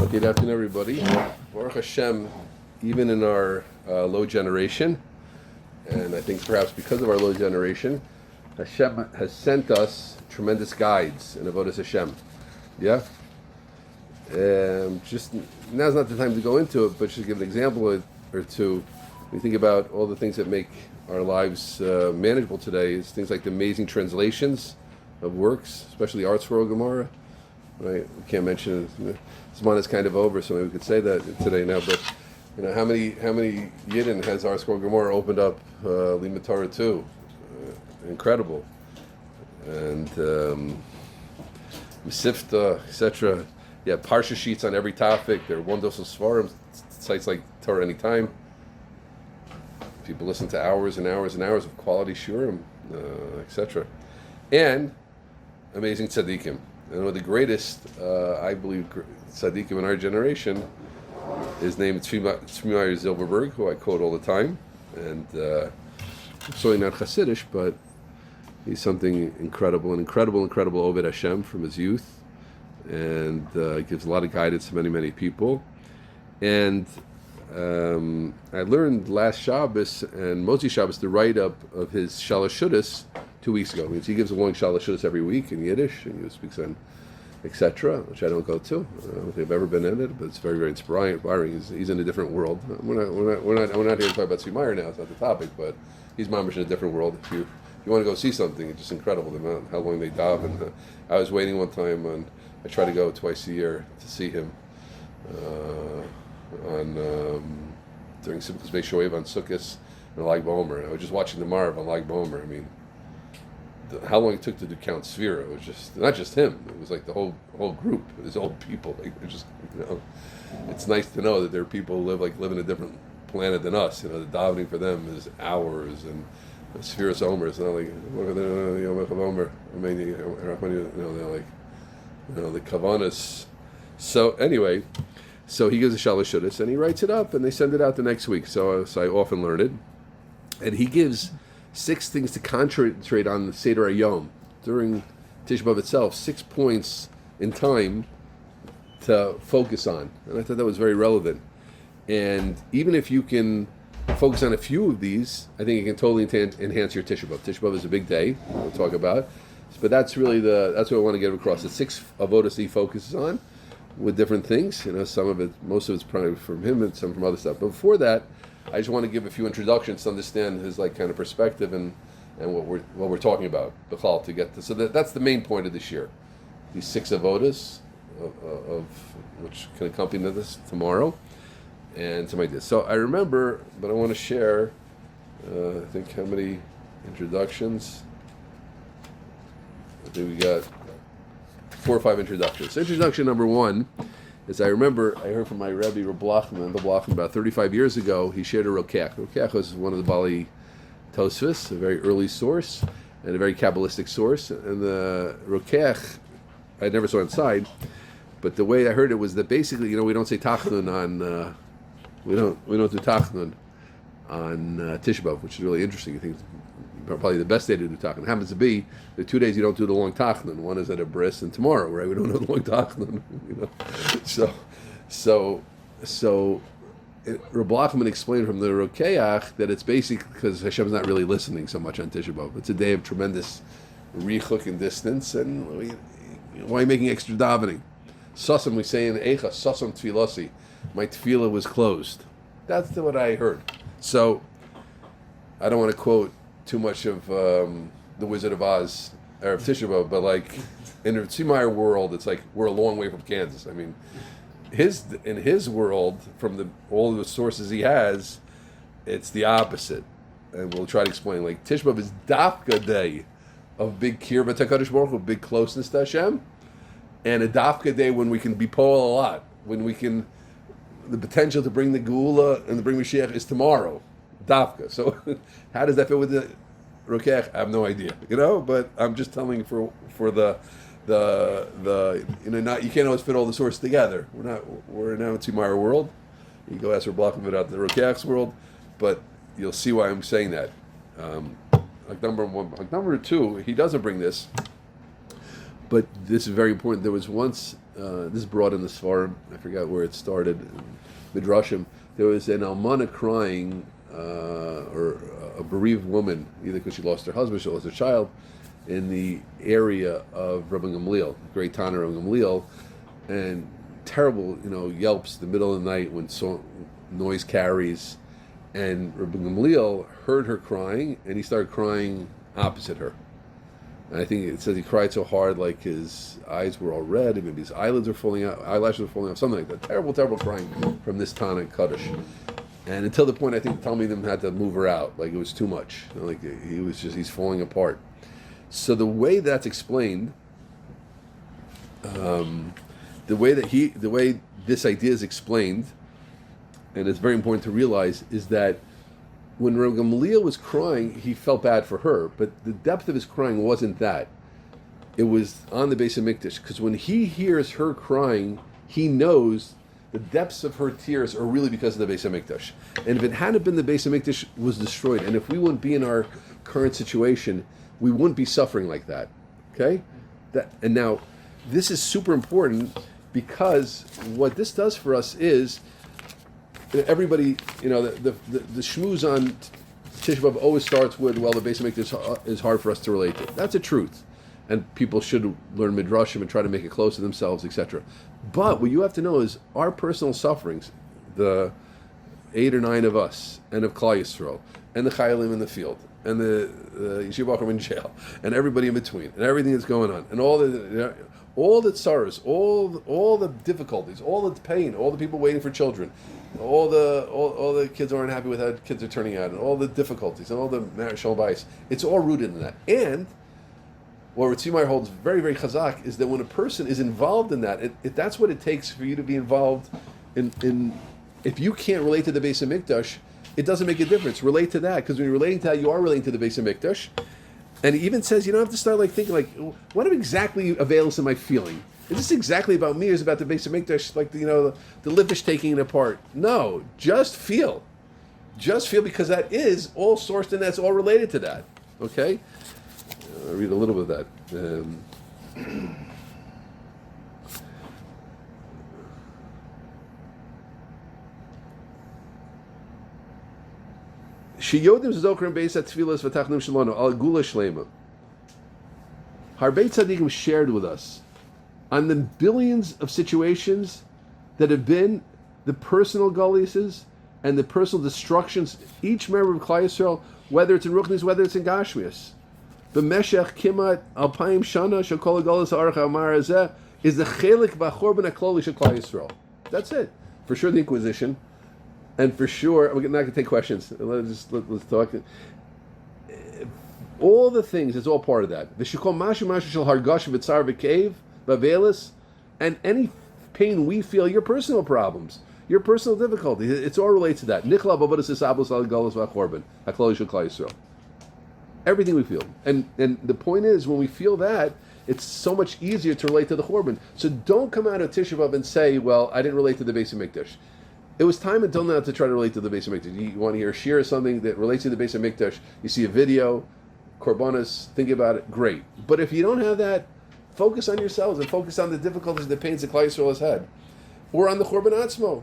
Good afternoon, everybody. Baruch Hashem, even in our low generation, and I think perhaps because of our low generation, Hashem has sent us tremendous guides in Avodah Hashem. Yeah? Just now's not the time to go into it, but just to give an example or two. When you think about all the things that make our lives manageable today, is things like the amazing translations of works, especially Art Scroll Gemara. Right? We can't mention it. This month is kind of over, so maybe we could say that today now. But you know, how many Yidden has Art Scroll Gemara opened up Limud Torah too? Incredible. And Mesifta, etc. Yeah, Parsha sheets on every topic. There are wonderful svarim, sites like Torah Anytime. People listen to hours and hours and hours of quality shurim, etc. And amazing tzaddikim. And one of the greatest, I believe, tzaddikim in our generation is named Tzvi Meyer Zilberberg, who I quote all the time. And certainly not Hasidish, but he's something incredible, an incredible Oved Hashem from his youth. And gives a lot of guidance to many, many people. And I learned last Shabbos and Motzi Shabbos the write-up of his Shalosh Shudas 2 weeks ago. He gives a long Shalosh Shudas every week in Yiddish, and he speaks on etc., which I don't go to. I don't think I've ever been in it, but it's very, very inspiring. He's in a different world. We're not here to talk about Tzvi Meyer now. It's not the topic, but he's mamish in a different world. If you want to go see something, it's just incredible the amount how long they dive. And I was waiting one time, and I try to go twice a year to see him during Simchas Beis Shoev on Sukkot and Lag BaOmer. I was just watching the Marv on Lag BaOmer. I mean, how long it took to do Count Sphira. It was just not just him. It was like the whole group. His old people. Like, just, it's nice to know that there are people who live in a different planet than us. The davening for them is hours, and Sphiras Omer. It's not like Omer. I mean, they're like, the Kavanas. So anyway, so he gives a Shalosh Shudas and he writes it up, and they send it out the next week. So I often learn it, and he gives 6 things to concentrate on the Seder Hayom during Tisha B'Av itself, 6 points in time to focus on. And I thought that was very relevant. And even if you can focus on a few of these, I think it can totally enhance your Tisha B'Av. Tisha B'Av is a big day, we'll talk about. But that's really that's what I want to get across. The 6 avodas he focuses on with different things. Some of it, most of it's probably from him and some from other stuff. But before that, I just want to give a few introductions to understand his kind of perspective and what we're talking about. B'chal, to get to, so that's the main point of this year. These 6 avodas of which can accompany this tomorrow, and some ideas. So I remember, but I want to share. I think how many introductions? I think we got 4 or 5 introductions. So introduction number 1. As I remember, I heard from my Rabbi Blochman about 35 years ago. He shared a Rokech. Rokech was one of the Bali Tosfos, a very early source and a very Kabbalistic source. And the Rokech, I never saw inside, but the way I heard it was that basically, we don't say Tachnun on we don't do Tachnun on Tisha B'Av, which is really interesting. I think probably the best day to do Tachnun. Happens to be the 2 days you don't do the long Tachnun. One is at a bris, and tomorrow, right? We don't do the long Tachnun. So Reb Blochman explained from the Rokeach that it's basically because Hashem's not really listening so much on Tisha B'Av. It's a day of tremendous richuk and distance, and why are you making extra davening? Sasam, we say in Eicha, Sasam Tfilasi, my tefillah was closed. That's what I heard. So I don't want to quote too much of the Wizard of Oz or of Tisha B'Av, but in the Tzvi Meyer world, it's like we're a long way from Kansas. I mean, in his world, from all the sources he has, it's the opposite, and we'll try to explain. Like Tisha B'Av is Dafka day of big kirva Hakadosh Baruch Hu, big closeness to Hashem, and a Dafka day when we can be poel a lot, when we can, the potential to bring the Geula and to bring Mashiach is tomorrow. Dafka. So how does that fit with the Rokech? I have no idea, but I'm just telling you for the not, you can't always fit all the sources together. We're now in Tzvi Meyer world. You go ask for Blochman out in the Rokech's world, but you'll see why I'm saying that. Number 2, he doesn't bring this, But this is very important. There was once, this is brought in the Svarim, I forgot where it started, Midrashim. There was an almana crying, or a bereaved woman, either because she lost her husband, she lost her child, in the area of Rabbi Gamliel, great Tana Rabbi Gamliel, and terrible, yelps the middle of the night when noise carries, and Rabbi Gamliel heard her crying, and he started crying opposite her. And I think it says he cried so hard, like his eyes were all red, and maybe his eyelids were falling out, eyelashes were falling out, something like that. Terrible, terrible crying from this Tana Kaddish. And until the point, I think Talmidim had to move her out, like it was too much. Like he's falling apart. So the way that's explained, the way this idea is explained, and it's very important to realize, is that when Rabbi Gamliel was crying, he felt bad for her, but the depth of his crying wasn't that. It was on the Beis HaMikdash, because when he hears her crying, he knows the depths of her tears are really because of the Beis HaMikdash. And if it hadn't been the Beis HaMikdash was destroyed, and if we wouldn't be in our current situation, we wouldn't be suffering like that. Okay? And now, this is super important, because what this does for us is, everybody, the shmooze on Tisha B'Av always starts with, well, the Beis HaMikdash is hard for us to relate to. That's a truth. And people should learn Midrashim and try to make it close to themselves, etc. But what you have to know is our personal sufferings, the 8 or 9 of us, and of Klal Yisrael, and the Chayalim in the field, and the Yeshiva Bachram in jail, and everybody in between, and everything that's going on, and all the sorrows, all the difficulties, all the pain, all the people waiting for children, all the kids aren't happy with how kids are turning out, and all the difficulties, and all the marital bias. It's all rooted in that. And what Ritzi Meyer holds very, very chazak is that when a person is involved in that, that's what it takes for you to be involved in. If you can't relate to the Beis HaMikdash, it doesn't make a difference. Relate to that, because when you're relating to that, you are relating to the Beis HaMikdash. And he even says you don't have to start thinking what exactly avails am I feeling? Is this exactly about me, or is it about the Beis HaMikdash, the Lipish taking it apart? No, just feel. Just feel, because that is all sourced and that's all related to that. Okay? I'll read a little bit of that. Shiyodim zokrim beis atfilas v'tachnim shalonu al gula shlema. Harbei tzaddikim shared with us on the billions of situations that have been the personal gullies and the personal destructions. Each member of Klal Yisrael, whether it's in Ruchnis, whether it's in Gashmias, b'meshech kimat alpayim shana shekol galus arach amar hazeh is the chelik b'chorban hakloli shel Klal Yisrael. That's it. For sure, the Inquisition. And for sure, we're not going to take questions. Let's talk. All the things, it's all part of that. The shikol mashu shel hargash v'tzar v'kev v'avelis, and any pain we feel, your personal problems, your personal difficulties, it's all related to that. Nichla b'avodas isablos al galus v'achorban hakloli shel Klal Yisrael. Everything we feel, and the point is, when we feel that, it's so much easier to relate to the Chorban. So don't come out of Tisha B'Av and say, well, I didn't relate to the Beis HaMikdash. It was time until now to try to relate to the Beis HaMikdash. You want to hear a shir or something that relates to the Beis HaMikdash, you see a video, Korbanos, think about it, great. But if you don't have that, focus on yourselves and focus on the difficulties, the pains that Klal Yisrael has had. Or on the Chorban Atzmo.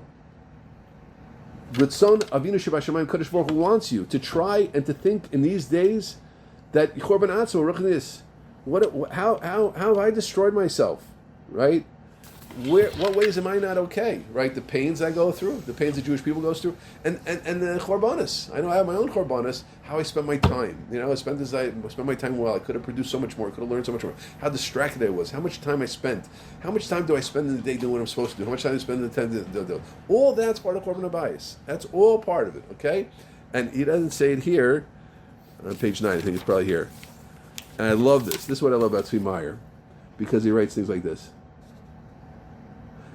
Ritzon Avinu Shebashamayim Kadosh Baruch Hu wants you to try and to think in these days that Chorban Atzmo, Ruchnis, how have I destroyed myself, right? What ways am I not okay, right? The pains I go through, the pains that Jewish people go through, and the Chorbanos. I know I have my own Chorbanos, how I spend my time. I spent my time well. I could have produced so much more. I could have learned so much more. How distracted I was. How much time I spent. How much time do I spend in the day doing what I'm supposed to do? How much time do I spend in the time? All that's part of Chorban Habayis. That's all part of it, okay? And he doesn't say it here, on page 9, I think it's probably here. And I love this. This is what I love about Tzvi Meyer, because he writes things like this.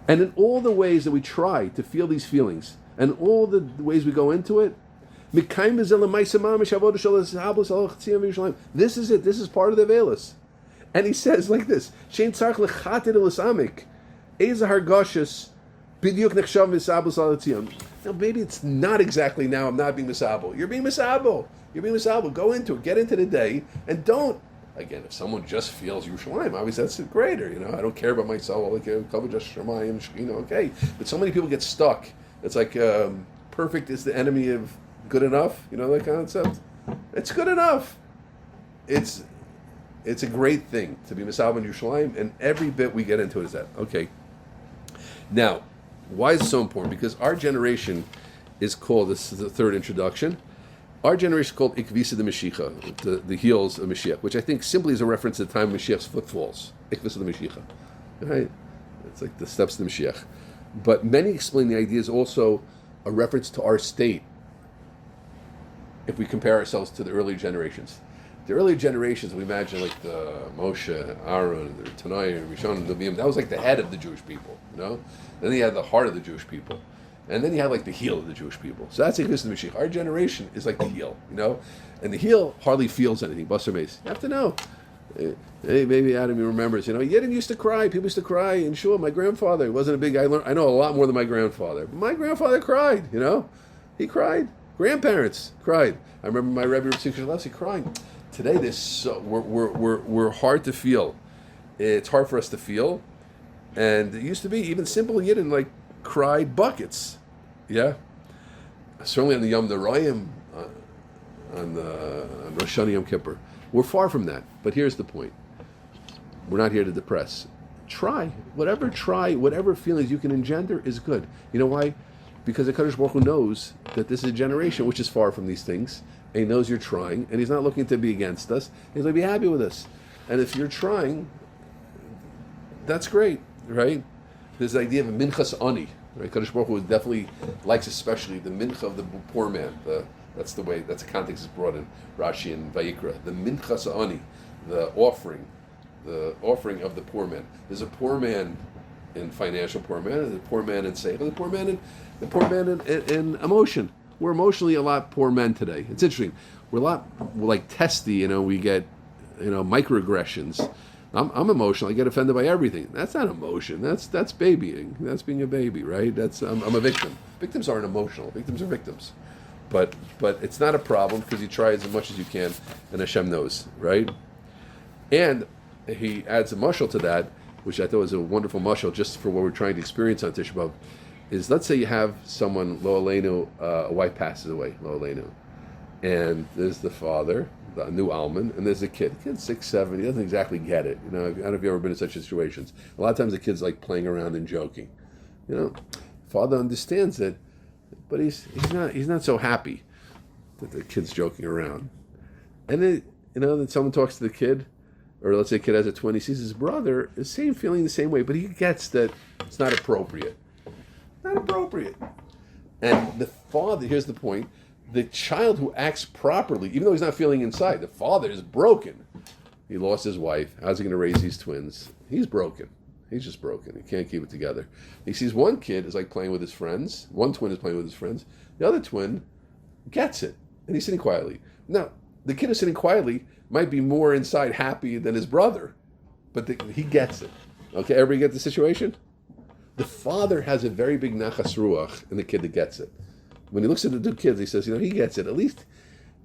And in all the ways that we try to feel these feelings, and all the ways we go into it, this is it. This is part of the Velas. And he says like this, now maybe it's not exactly now I'm not being misabel. You're being misabel. You're being misabel. Go into it. Get into the day. And don't Again, if someone just feels Yerushalayim, obviously that's greater. I don't care about myself. Like cover just Shemayim, okay. But so many people get stuck. It's like perfect is the enemy of good enough. That concept. It's good enough. It's a great thing to be Misal ben Yerushalayim, and every bit we get into it is that. Okay. Now, why is it so important? Because our generation is called. This is the third introduction. Our generation is called Ikvisa de Mashiach, the heels of Mashiach, which I think simply is a reference to the time Mashiach's foot falls. Ikvisa de Mashiach. Right? It's like the steps to Mashiach. But many explain the idea is also a reference to our state if we compare ourselves to the earlier generations. The earlier generations, we imagine like the Moshe, Aaron, the Tanai, Rishon, the Nevi'im, that was like the head of the Jewish people, Then you had the heart of the Jewish people. And then you have like the heel of the Jewish people. So that's Ikvisa de Mashiach. Our generation is like the heel, And the heel hardly feels anything. Buster Mace. You have to know. Hey, maybe Adam, you remembers, Yidden used to cry. People used to cry. And sure, my grandfather wasn't a big guy. I know a lot more than my grandfather. But my grandfather cried, He cried. Grandparents cried. I remember my Rebbe Schoonmaker crying. Today, we're hard to feel. It's hard for us to feel. And it used to be even simple Yidden, like, cried buckets, certainly on the Yom D'Royim, on Rosh Hashanah Yom Kippur. We're far from that, but here's the point. We're not here to depress. Try whatever feelings you can engender is good. You know why? Because the Kadosh Baruch Hu knows that this is a generation which is far from these things, and He knows you're trying, and He's not looking to be against us. He's going to be happy with us, and if you're trying, that's great, right? There's the idea of a minchas ani, right? Kadosh Baruch Hu definitely likes, especially the mincha of the poor man. That's the context is brought in Rashi and Vayikra. The minchas ani, the offering of the poor man. There's a poor man in financial poor man, there's a poor man in seichel, the poor man in emotion. We're emotionally a lot poor men today. It's interesting. We're like testy. We get microaggressions. I'm emotional. I get offended by everything. That's not emotion. That's babying. That's being a baby, right? I'm a victim. Victims aren't emotional. Victims are victims. But it's not a problem because you try as much as you can, and Hashem knows, right? And he adds a mashal to that, which I thought was a wonderful mashal just for what we're trying to experience on Tisha B'Av, is let's say you have someone, Lo Aleinu, a wife passes away, Lo Aleinu, and there's the father, the new almond, and there's a kid. The kid's 6, 7. He doesn't exactly get it. I don't know if you've ever been in such situations. A lot of times the kid's like playing around and joking. Father understands it, but he's not so happy that the kid's joking around. And then then someone talks to the kid, or let's say a kid has a twin. He sees his brother is feeling the same way, but he gets that it's not appropriate. Not appropriate. And the father, here's the point. The child who acts properly, even though he's not feeling inside, the father is broken. He lost his wife. How's he going to raise these twins? He's broken. He's just broken. He can't keep it together. He sees one kid is like playing with his friends. One twin is playing with his friends. The other twin gets it, and he's sitting quietly. Now, the kid who's sitting quietly might be more inside happy than his brother, but he gets it. Okay, everybody get the situation? The father has a very big nachas ruach in the kid that gets it. When he looks at the two kids, he says, he gets it. At least,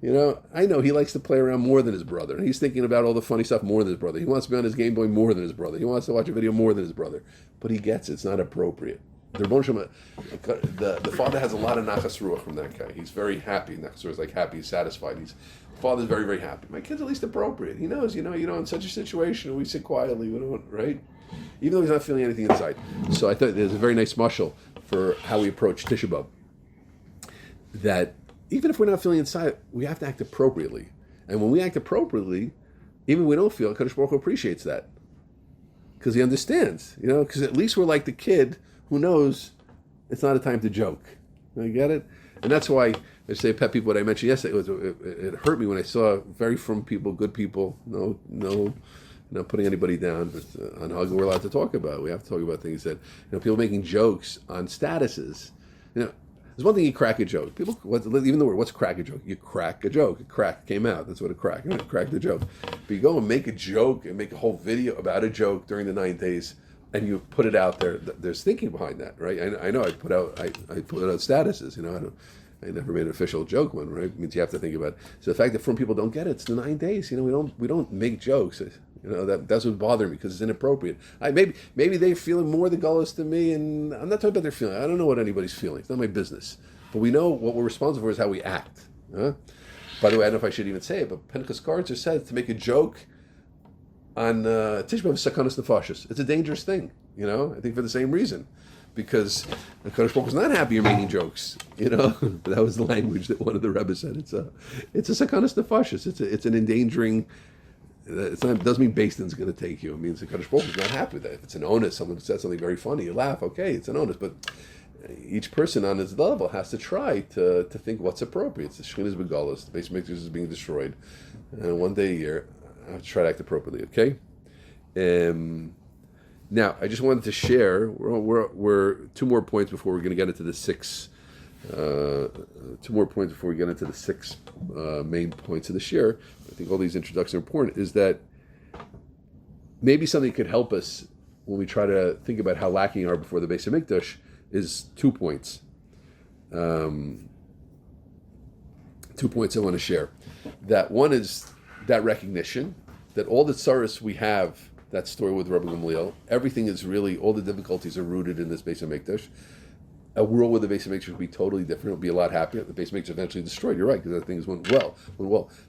I know he likes to play around more than his brother. And he's thinking about all the funny stuff more than his brother. He wants to be on his Game Boy more than his brother. He wants to watch a video more than his brother. But he gets it. It's not appropriate. The father has a lot of nachas ruach from that guy. He's very happy. Nachas ruach is like happy, satisfied. The father's very, very happy. My kid's at least appropriate. He knows, in such a situation, we sit quietly, we don't, right? Even though he's not feeling anything inside. So I thought there's a very nice mashal for how we approach Tisha B'Av. That even if we're not feeling inside, we have to act appropriately. And when we act appropriately, even when we don't feel, Kadosh Baruch Hu appreciates that. Because he understands, because at least we're like the kid who knows it's not a time to joke. You get it? And that's why I say pet people, what I mentioned yesterday, it hurt me when I saw very from people, good people, no putting anybody down, but on Hug we're allowed to talk about. We have to talk about things that, people making jokes on statuses. There's one thing you crack a joke. People, even the word, what's crack a joke? You crack a joke. A crack came out. That's what a crack. Crack the joke. But you go and make a joke and make a whole video about a joke during the 9 days, and you put it out there. There's thinking behind that, right? I know. I put out statuses. I never made an official joke one, right? It means you have to think about it. So the fact that from people don't get it, it's the 9 days. We don't make jokes. That's what bothers me because it's inappropriate. Maybe they're feeling more the gullus than me, and I'm not talking about their feeling. I don't know what anybody's feeling. It's not my business. But we know what we're responsible for is how we act. Huh? By the way, I don't know if I should even say it, but Pinchas Kartzer said to make a joke on Tisha B'Av is sakanas nefashos. It's a dangerous thing, I think for the same reason. Because the Kadosh Baruch Hu is not happy you're making jokes, That was the language that one of the Rebbe said. It's a sakanas nefashos. It's an endangering. It doesn't mean Beis Din's going to take you. It means the Kadosh Baruch Hu is not happy with that. If it's an onus, someone said something very funny, you laugh. Okay, it's an onus, but each person on his level has to try to think what's appropriate. The Shekhinah is begalus, the Beis Mikdash is being destroyed, and one day a year, I have to try to act appropriately. Okay. Now, I just wanted to share. We're 2 more points before we're going to get into the 6. 2 more points before we get into the 6 main points of the share. I think all these introductions are important. Is that maybe something could help us when we try to think about how lacking are before the Beis Hamikdash is 2 points. 2 points I want to share. That one is that recognition that all the tsaros we have. That story with Rabbi Gamliel, everything is really, all the difficulties are rooted in this Beis Hamikdash. A world where the Beis Hamikdash would be totally different, it would be a lot happier. The Beis Hamikdash eventually destroyed, you're right, because that things went well.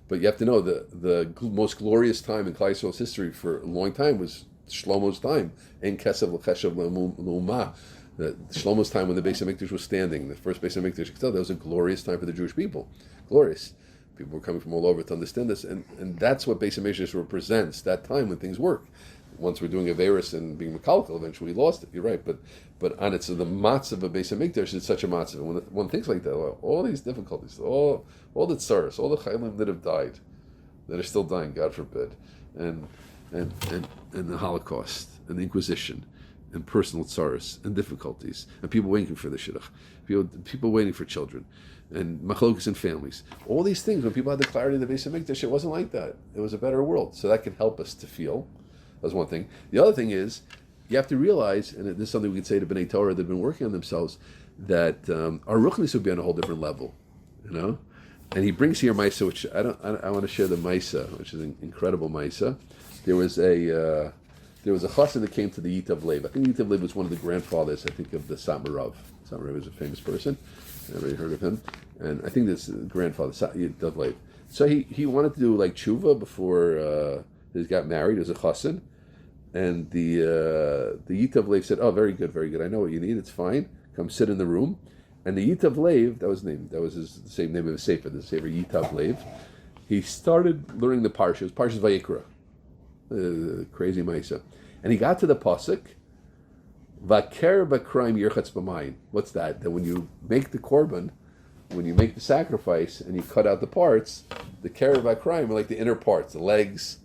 But you have to know, the most glorious time in Klal Yisrael's history for a long time was Shlomo's time, En Kesav L'Cheshav L'Umah. Shlomo's time when the Beis Hamikdash was standing, the first Beis Hamikdash, you could tell that was a glorious time for the Jewish people. Glorious. People were coming from all over to understand this, and that's what Beis Hamikdash represents, that time when things work. Once we're doing Averis and being Mekalkal, eventually we lost it, you're right, but on it, so the matzah of a Beis Hamikdash is such a matzah. When one thinks like that, all these difficulties, all the tsaros, all the chaylim that have died, that are still dying, God forbid, and the Holocaust, and the Inquisition, and personal tsaros, and difficulties, and people waiting for the shidduch, people waiting for children, and machlokas and families. All these things, when people had the clarity of the Beis Hamikdash, it wasn't like that. It was a better world. So that can help us to feel. That's one thing. The other thing is, you have to realize, and this is something we can say to B'nai Torah that have been working on themselves, that our ruchnis would be on a whole different level, And he brings here Maisa, which I want to share the Maisa, which is an incredible Maisa. There was a chassan that came to the Yitav Lev. I think Yitav Lev was one of the grandfathers, I think, of the Satmarav. Satmarav is a famous person. Everybody heard of him? And I think this grandfather, Yitav Lev. So he wanted to do like tshuva before he got married. He was a chassan. And the Yitav Lev said, "Oh, very good, very good. I know what you need. It's fine. Come sit in the room." And the Yitav Lev, that was the same name of his sefer, the sefer Yitav Lev. He started learning the parshas, Parshas Vayikra, crazy Maisa, and he got to the pasuk, "Vaker b'kraim yirchatz b'mayim." What's that? That when you make the korban, when you make the sacrifice, and you cut out the parts, the kerev b'kraim are like the inner parts, the legs,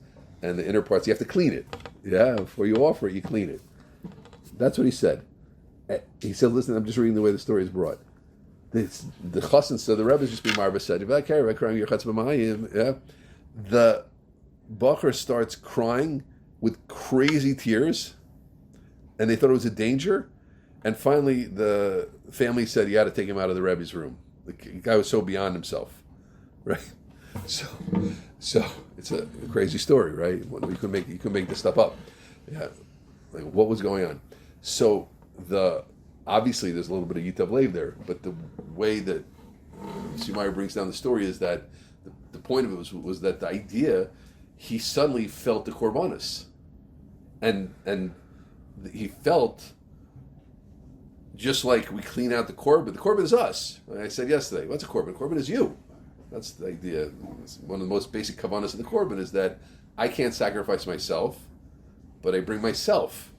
and the inner parts. You have to clean it. Yeah, before you offer it, you clean it. That's what he said. He said, "Listen, I'm just reading the way the story is brought." The chassan, so the Rebbe just being marva said, the bacher starts crying with crazy tears, and they thought it was a danger. And finally, the family said, "You got to take him out of the Rebbe's room." The guy was so beyond himself, right? So it's a crazy story, right? You can make this stuff up. Yeah, like what was going on? So obviously there's a little bit of Yitav Lev there, but the way that Sumaya brings down the story is that the point of it was that the idea, he suddenly felt the korbanos, and he felt just like we clean out the korban. The korban is us. I said yesterday, what's a korban? A korban is you. That's the idea. One of the most basic kavanas of the korban is that I can't sacrifice myself, but I bring myself.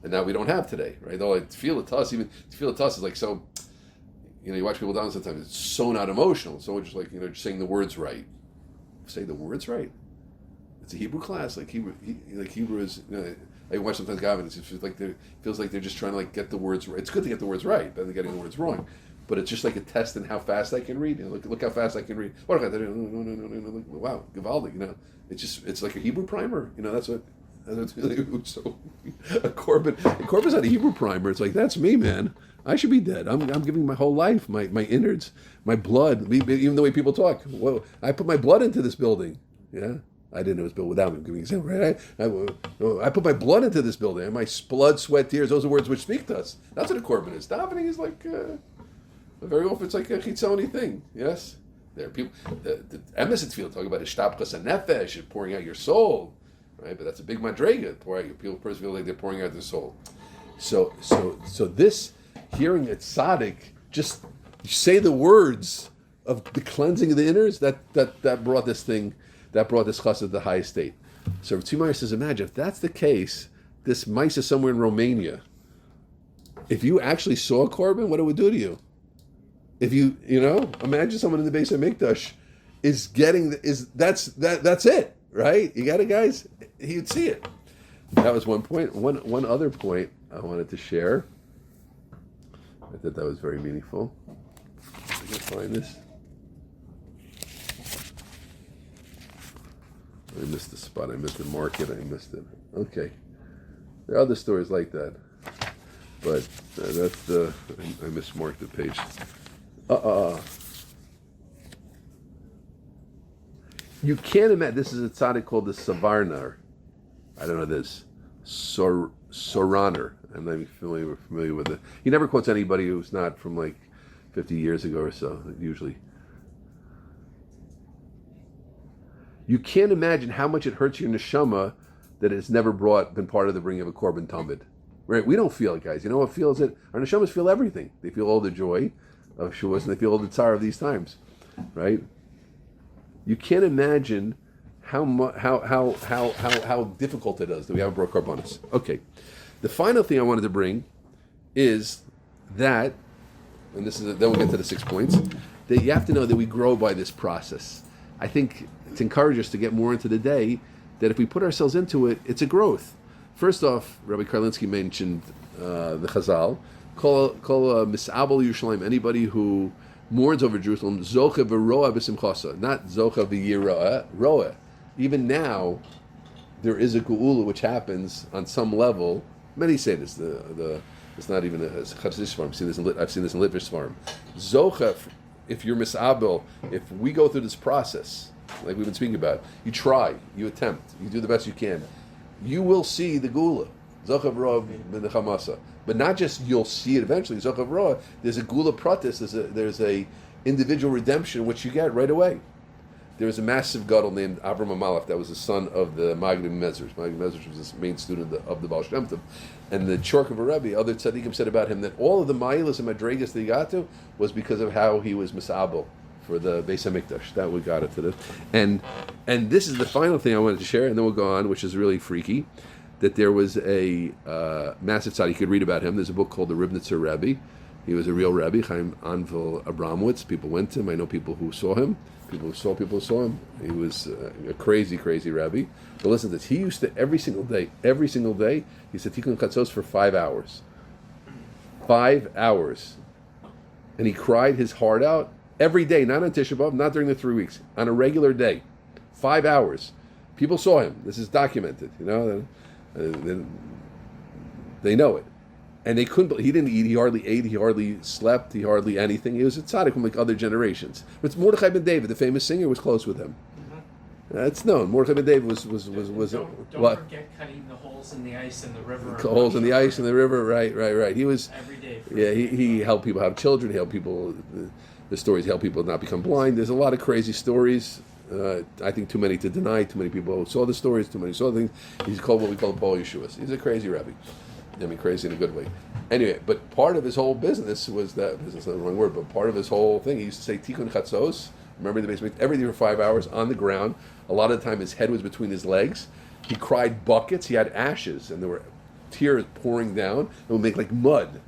And now we don't have today, right? Though feel it to us is like so, you watch people down sometimes, it's so not emotional. So just like, just saying the words right. Say the words right. It's a Hebrew class, like Hebrew is, I watch sometimes Gavin, it feels like they're just trying to get the words right. It's good to get the words right, better than getting the words wrong. But it's just like a test in how fast I can read. Look how fast I can read. Wow, Givaldi, it's like a Hebrew primer. That's what So a Corbin's not a Hebrew primer. It's like, that's me, man. I should be dead. I'm giving my whole life, my innards, my blood. Even the way people talk. Whoa, I put my blood into this building. Yeah, I didn't know it was built without me. Giving an example, right? I put my blood into this building. And my blood, sweat, tears. Those are words which speak to us. That's what a Corbin is. Davening is like very often it's like a chitzoni thing. Yes, there are people. The emes field talking about ishtapchas and nefesh, pouring out your soul. Right, but that's a big madrega. People feel like they're pouring out their soul. So this hearing at tzaddik, just say the words of the cleansing of the inners. That brought this chassid to the highest state. So Tzimai says, imagine if that's the case. This mice is somewhere in Romania. If you actually saw a Corbin, what it would do to you? If you imagine someone in the base of Mikdash that's it. Right? You got it, guys? He'd see it. That was one point. One other point I wanted to share. I thought that was very meaningful. I can find this. I missed the spot. I missed the market. I missed it. Okay. There are other stories like that. But that's the... I mismarked the page. You can't imagine. This is a tzaddik called the Savarnar. I don't know this. Soraner. I'm not even familiar with it. He never quotes anybody who's not from like 50 years ago or so, usually. You can't imagine how much it hurts your neshama that it's never been part of the bringing of a korban tamid. Right? We don't feel it, guys. You know what feels it? Our neshamas feel everything. They feel all the joy of Shavuos and they feel all the tzar of these times. Right? You can't imagine how difficult it is that we haven't brought korbanos. Okay, the final thing I wanted to bring is that, and then we'll get to the 6 points. That you have to know that we grow by this process. I think to encourage us to get more into the day, that if we put ourselves into it, it's a growth. First off, Rabbi Karlinsky mentioned the Chazal, call misabel Yerushalayim, anybody who mourns over Jerusalem, zocha v'roa b'simchasa, not zocha v'yira roa. Even now, there is a geula which happens on some level. Many say this. It's not even a chassidus farm. I've seen this in Litvish farm. Zocha, if you're misabel, if we go through this process, like we've been speaking about, you try, you attempt, you do the best you can, you will see the geula. Zocha v'roa b'nechamasa. But not just you'll see it eventually. Zochav Roa, there's a gula pratis, there's a individual redemption which you get right away. There was a massive gadol named Avram Amalek that was the son of the Maggid Mezrich. Maggid Mezrich was the main student of the Baal Shem Tov. And the Chork of a Rebbe, other tzaddikim said about him that all of the ma'ilas and madregas that he got to was because of how he was misabel for the Beis HaMikdash. That we got it to this. And this is the final thing I wanted to share, and then we'll go on, which is really freaky. That there was a massive tzaddik. You could read about him. There's a book called the Ribnitzer Rebbe. He was a real Rebbe, Chaim Anvil Abramowitz. People went to him. I know people who saw him. People who saw him. He was a crazy, crazy Rebbe. But listen to this. He used to, every single day, he said Tikkun Chatzos for 5 hours. 5 hours. And he cried his heart out every day, not on Tisha B'Av, not during the 3 weeks, on a regular day. 5 hours. People saw him. This is documented, they know it. And they couldn't, he didn't eat, he hardly ate, he hardly slept, he hardly anything. He was a tzaddik from like other generations. But Mordechai ben David, the famous singer, was close with him. That's known. Mordechai ben David was Don't what? Forget cutting the holes in the ice in the river. Holes in the ice in the river, right. He was, every day. He helped people have children, he helped people, the stories help people not become blind. There's a lot of crazy stories. I think too many to deny. Too many people saw the stories. Too many saw things. He's called what we call Paul Yeshuas. He's a crazy Rebbe. I mean, crazy in a good way. Anyway, but part of his whole business was that, business is not the wrong word, but part of his whole thing, he used to say Tikkun Chatzos, remember in the basement, every day for 5 hours on the ground. A lot of the time his head was between his legs. He cried buckets. He had ashes, and there were tears pouring down. It would make like mud.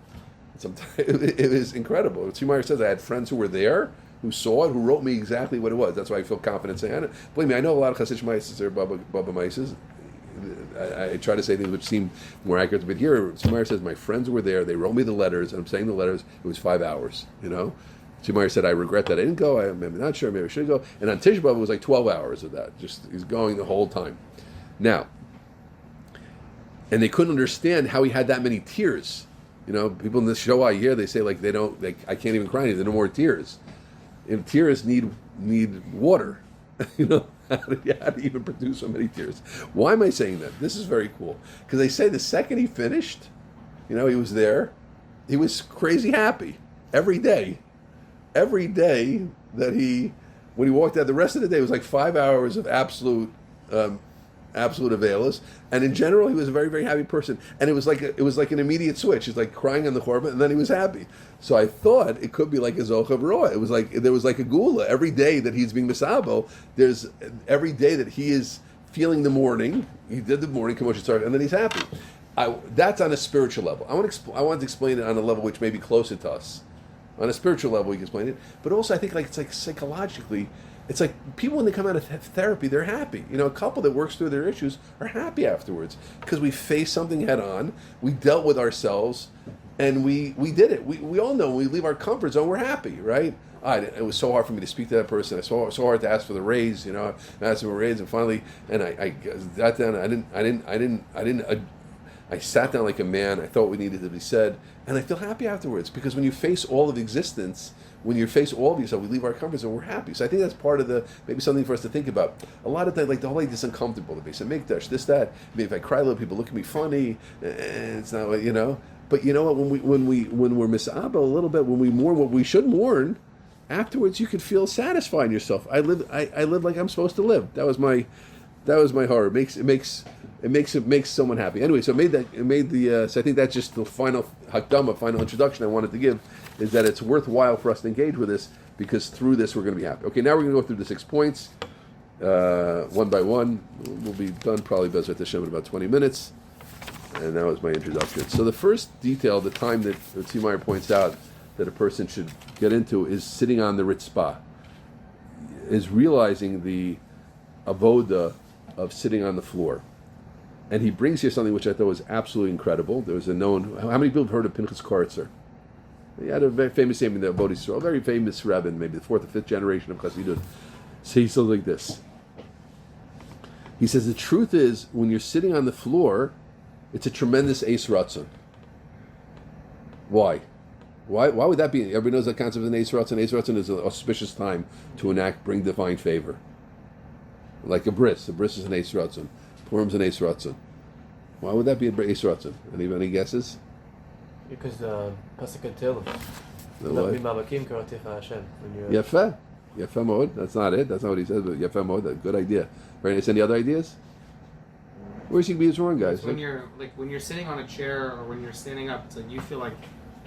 Sometimes it was incredible. Tzimai says, I had friends who were there, who saw it, who wrote me exactly what it was. That's why I feel confident saying it. Believe me, I know a lot of Chassidus Maises or Baba Maises. I try to say things which seem more accurate, but here Tzimai says, my friends were there, they wrote me the letters, and I'm saying the letters, it was 5 hours, Tzimai said, I regret that I didn't go, I'm not sure, maybe I should go. And on Tisha B'Av, it was like 12 hours of that. Just, he's going the whole time. Now, and they couldn't understand how he had that many tears. People in the show I hear, they say like I can't even cry anymore. There are no more tears. And tears need water. How do you even produce so many tears? Why am I saying that? This is very cool. Because they say the second he finished, he was there, he was crazy happy. Every day when he walked out, the rest of the day was like 5 hours of absolute availus, and in general he was a very, very happy person, and it was like an immediate switch. He's like crying on the korban, and then he was happy. So I thought it could be like a zocha v'roa. It was like there was like a gula every day that he's being misabo. There's every day that he is feeling the morning. He did the morning commotion started, and then he's happy. That's on a spiritual level. I want to explain it on a level which may be closer to us. On a spiritual level, we can explain it, but also I think it's like psychologically. It's like people when they come out of therapy, they're happy. A couple that works through their issues are happy afterwards because we faced something head on, we dealt with ourselves, and we did it. We all know when we leave our comfort zone, we're happy, right? It was so hard for me to speak to that person. It's so hard to ask for the raise. I asked for a raise, and finally, I sat down. I sat down like a man. I thought what needed to be said, and I feel happy afterwards because when you face all of existence. When you face all of yourself, we leave our comfort zone, we're happy. So I think that's part of maybe something for us to think about. A lot of times, like the whole idea is uncomfortable. The base of mikdash, this, that. Maybe if I cry a little, people look at me funny. It's not, But you know what? When we're misaba a little bit, when we mourn what we should mourn, afterwards you could feel satisfied in yourself. I live like I'm supposed to live. That was my horror. It makes someone happy. Anyway, so so I think that's just the final hakdama, final introduction I wanted to give, is that it's worthwhile for us to engage with this because through this we're going to be happy. Okay, now we're going to go through the 6 points one by one. We'll be done probably Bezrat Hashem in about 20 minutes, and that was my introduction. So the first detail, the time that Tzimmeyer points out that a person should get into is sitting on the ritzpah, is realizing the avodah of sitting on the floor. And he brings here something which I thought was absolutely incredible. There was how many people have heard of Pinchas Kartzer? He had a very famous name in the Avodah Yisrael, a very famous rabbin, maybe the 4th or 5th generation of Chassidut. So he says like this. He says, the truth is, when you're sitting on the floor, it's a tremendous eis ratzon. Why? Why would that be? Everybody knows that concept of an eis ratzon. Eis ratzon is an auspicious time to bring divine favor. Like a bris. A bris is an eis ratzon. Purim's an eis ratzon. Why would that be an eis ratzon? Any guesses? Because the pasuk in Tehillim. Yefeh. Yefeh mod. That's not it. That's not what he says, but Yefeh mod. Good idea. Very nice. Any other ideas? Where's he being wrong, guys? When you're sitting on a chair or when you're standing up, it's like you feel like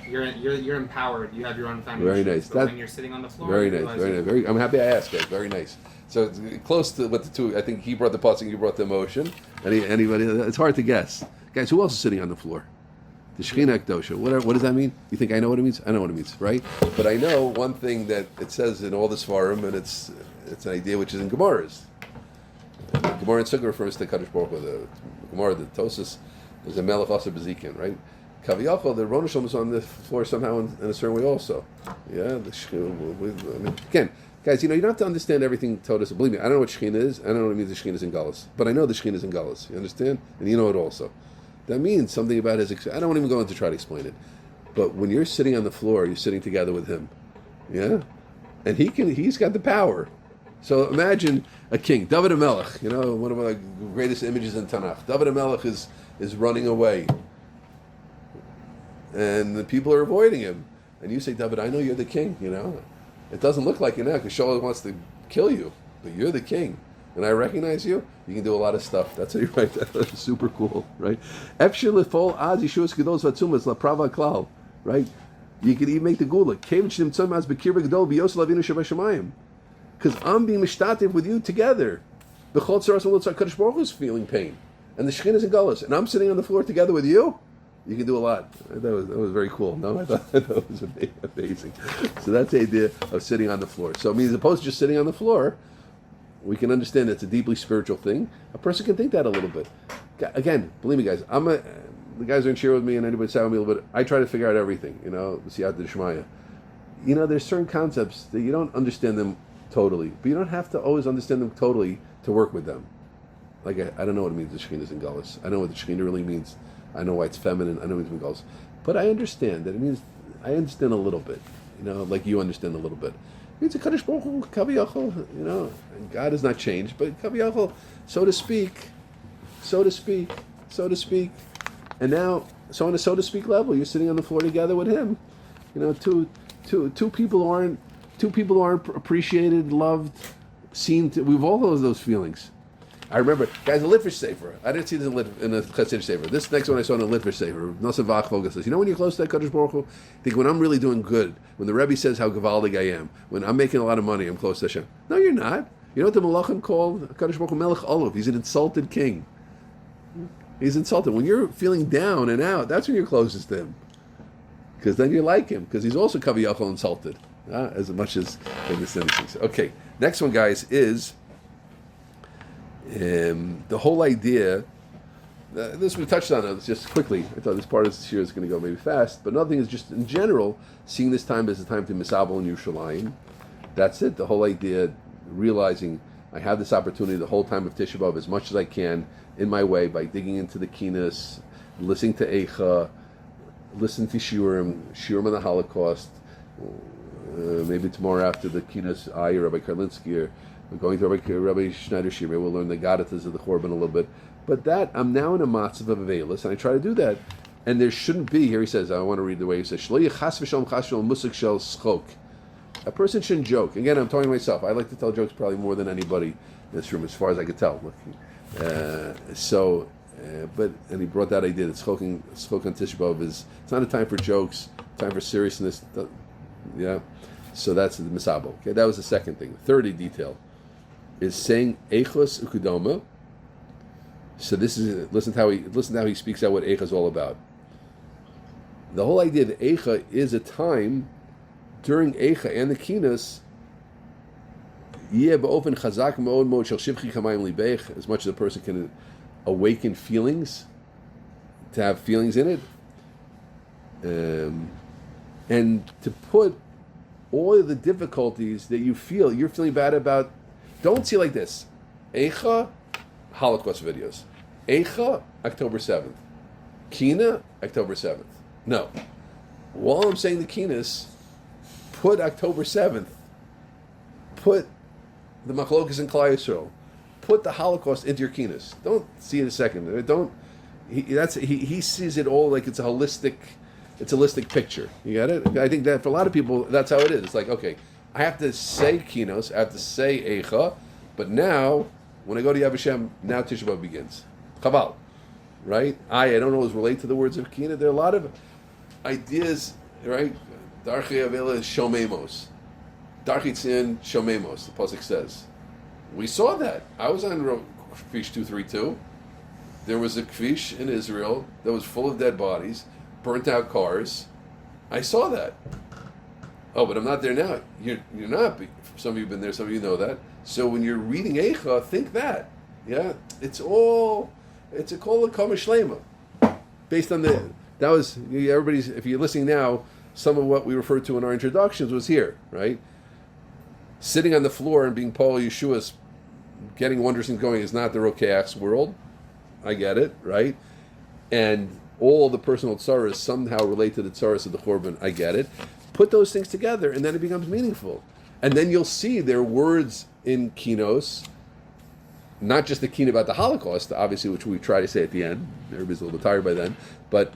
you're empowered. You have your own foundation. Very nice. When you're sitting on the floor, very nice. Very. I'm happy I asked, guys. Very nice. So it's close to what the two. I think he brought the pasuk, you brought the emotion. Anybody? It's hard to guess, guys. Who else is sitting on the floor? The Shechina Kedosha. What does that mean? You think I know what it means? I know what it means, right? But I know one thing that it says in all the Svarim, and it's an idea which is in Gemaras. Gemara in Sukkah refers to Kadosh Baruch Hu. The Gemara, the Tosas, is a Melech Asa Bezikin, right? Kaviyachol, the Ron Hashem is on the floor somehow in a certain way also. Yeah, again, guys, you don't have to understand everything Todas. Believe me, I don't know what Shechina is. I don't know what it means the Shechina is in Galus. But I know the Shechina is in Galus. You understand? And you know it also. That means something about his... I don't even go into try to explain it. But when you're sitting on the floor, you're sitting together with him. Yeah? And he's got the power. So imagine a king, David HaMelech, one of the greatest images in Tanakh. David HaMelech is running away. And the people are avoiding him. And you say, David, I know you're the king, It doesn't look like you now because Shaul wants to kill you. But you're the king. And I recognize you, you can do a lot of stuff. That's how you write that. That's super cool, right? Right? You can even make the gula. Because I'm being mishtatif with you together. The Chol Tzaras Kadosh Baruch Hu is feeling pain. And the Shekhinah is in Galus. And I'm sitting on the floor together with you. You can do a lot. That was very cool. No, I thought that was amazing. So that's the idea of sitting on the floor. So as opposed to just sitting on the floor, we can understand it's a deeply spiritual thing. A person can think that a little bit. Again, believe me, guys, the guys are in cheer with me and anybody sat with me a little bit. I try to figure out everything, Siyat D'Shmaya. There's certain concepts that you don't understand them totally, but you don't have to always understand them totally to work with them. like I don't know what it means the Shekhinah is in Galus. I know what the Shekhinah really means. I know why it's feminine. I know what it means in Galus. But I understand that it means, I understand a little bit, like you understand a little bit. It means a Kadosh Baruch Hu, Kaviyachol, and God has not changed, but Kaviyachol, so to speak. And now, so on a so to speak level, you're sitting on the floor together with him. Two people aren't appreciated, loved, seen. We've all those feelings. I remember, guys, a Litvish Sefer. I didn't see this in a Chassidus Sefer. This next one I saw in a Litvish Sefer. Nosson Vach says, when you're close to that Kadosh Baruch Hu, think when I'm really doing good, when the Rebbe says how gavaldig I am, when I'm making a lot of money, I'm close to Hashem. No, you're not. You know what the Malachim called Kadosh Baruch Hu Melech Olav? He's an insulted king. He's insulted. When you're feeling down and out, that's when you're closest to him. Because then you like him, because he's also Kaviyachol insulted, as much as in the sentences. Okay, next one, guys, is the whole idea. This we touched on it just quickly. I thought this part of this year is going to go maybe fast, but another thing is just in general, seeing this time as a time to misabel in Yerushalayim. That's it. The whole idea, realizing I have this opportunity the whole time of Tisha B'Av as much as I can in my way by digging into the Kinas, listening to Eicha, listening to Shiurim on the Holocaust. Maybe tomorrow after the Kinas or Rabbi Karlinsky, or going to Rabbi Schneider Shir, we'll learn the Gadatas of the Korban a little bit. But that, I'm now in a matzav of Avelis, and I try to do that. And there shouldn't be, here he says, I want to read the way he says, Shlo yichas v'shalom chas v'shalom musik shel schok. A person shouldn't joke. Again, I'm talking to myself. I like to tell jokes probably more than anybody in this room, as far as I could tell. And he brought that idea that schok on Tisha B'Av is, it's not a time for jokes, time for seriousness. Yeah. So that's the misabel. Okay, that was the second thing. The third detail is saying Eichos Ukudoma. So this is, listen to how he speaks out what Eicha is all about. The whole idea that Eicha is a time during Eicha and the Kinas, as much as a person can awaken feelings, to have feelings in it, and to put all of the difficulties that you're feeling bad about. Don't see it like this. Eicha, Holocaust videos. Eicha, October 7th. Kina, October 7th. No. While I'm saying the Kinas, put October 7th. Put the Machlokas and Klal Yisrael. Put the Holocaust into your Kinas. Don't see it a second. He sees it all like it's a holistic picture. You got it? I think that for a lot of people, that's how it is. It's like, okay, I have to say Kinos, I have to say Eicha, but now, when I go to Yad Vashem, now Tisha B'Av begins. Chaval. Right? I don't always relate to the words of Kina. There are a lot of ideas, right? Darchei Avela Shomemos. Darchei Tzin Shomemos, the Pasuk says. We saw that. I was on Kvish 232. There was a Kvish in Israel that was full of dead bodies, burnt out cars. I saw that. Oh, but I'm not there now. You're not. Some of you have been there. Some of you know that. So when you're reading Eicha, think that. Yeah, it's a kol kama shlema. Based on that was everybody's. If you're listening now, some of what we referred to in our introductions was here, right? Sitting on the floor and being Paul Yeshua's, getting wondrous things going is not the Rokeach's world. I get it, right? And all the personal tzaras somehow relate to the tzaras of the Korban. I get it. Put those things together, and then it becomes meaningful. And then you'll see there are words in Kinos, not just the Kina about the Holocaust, obviously, which we try to say at the end. Everybody's a little bit tired by then. But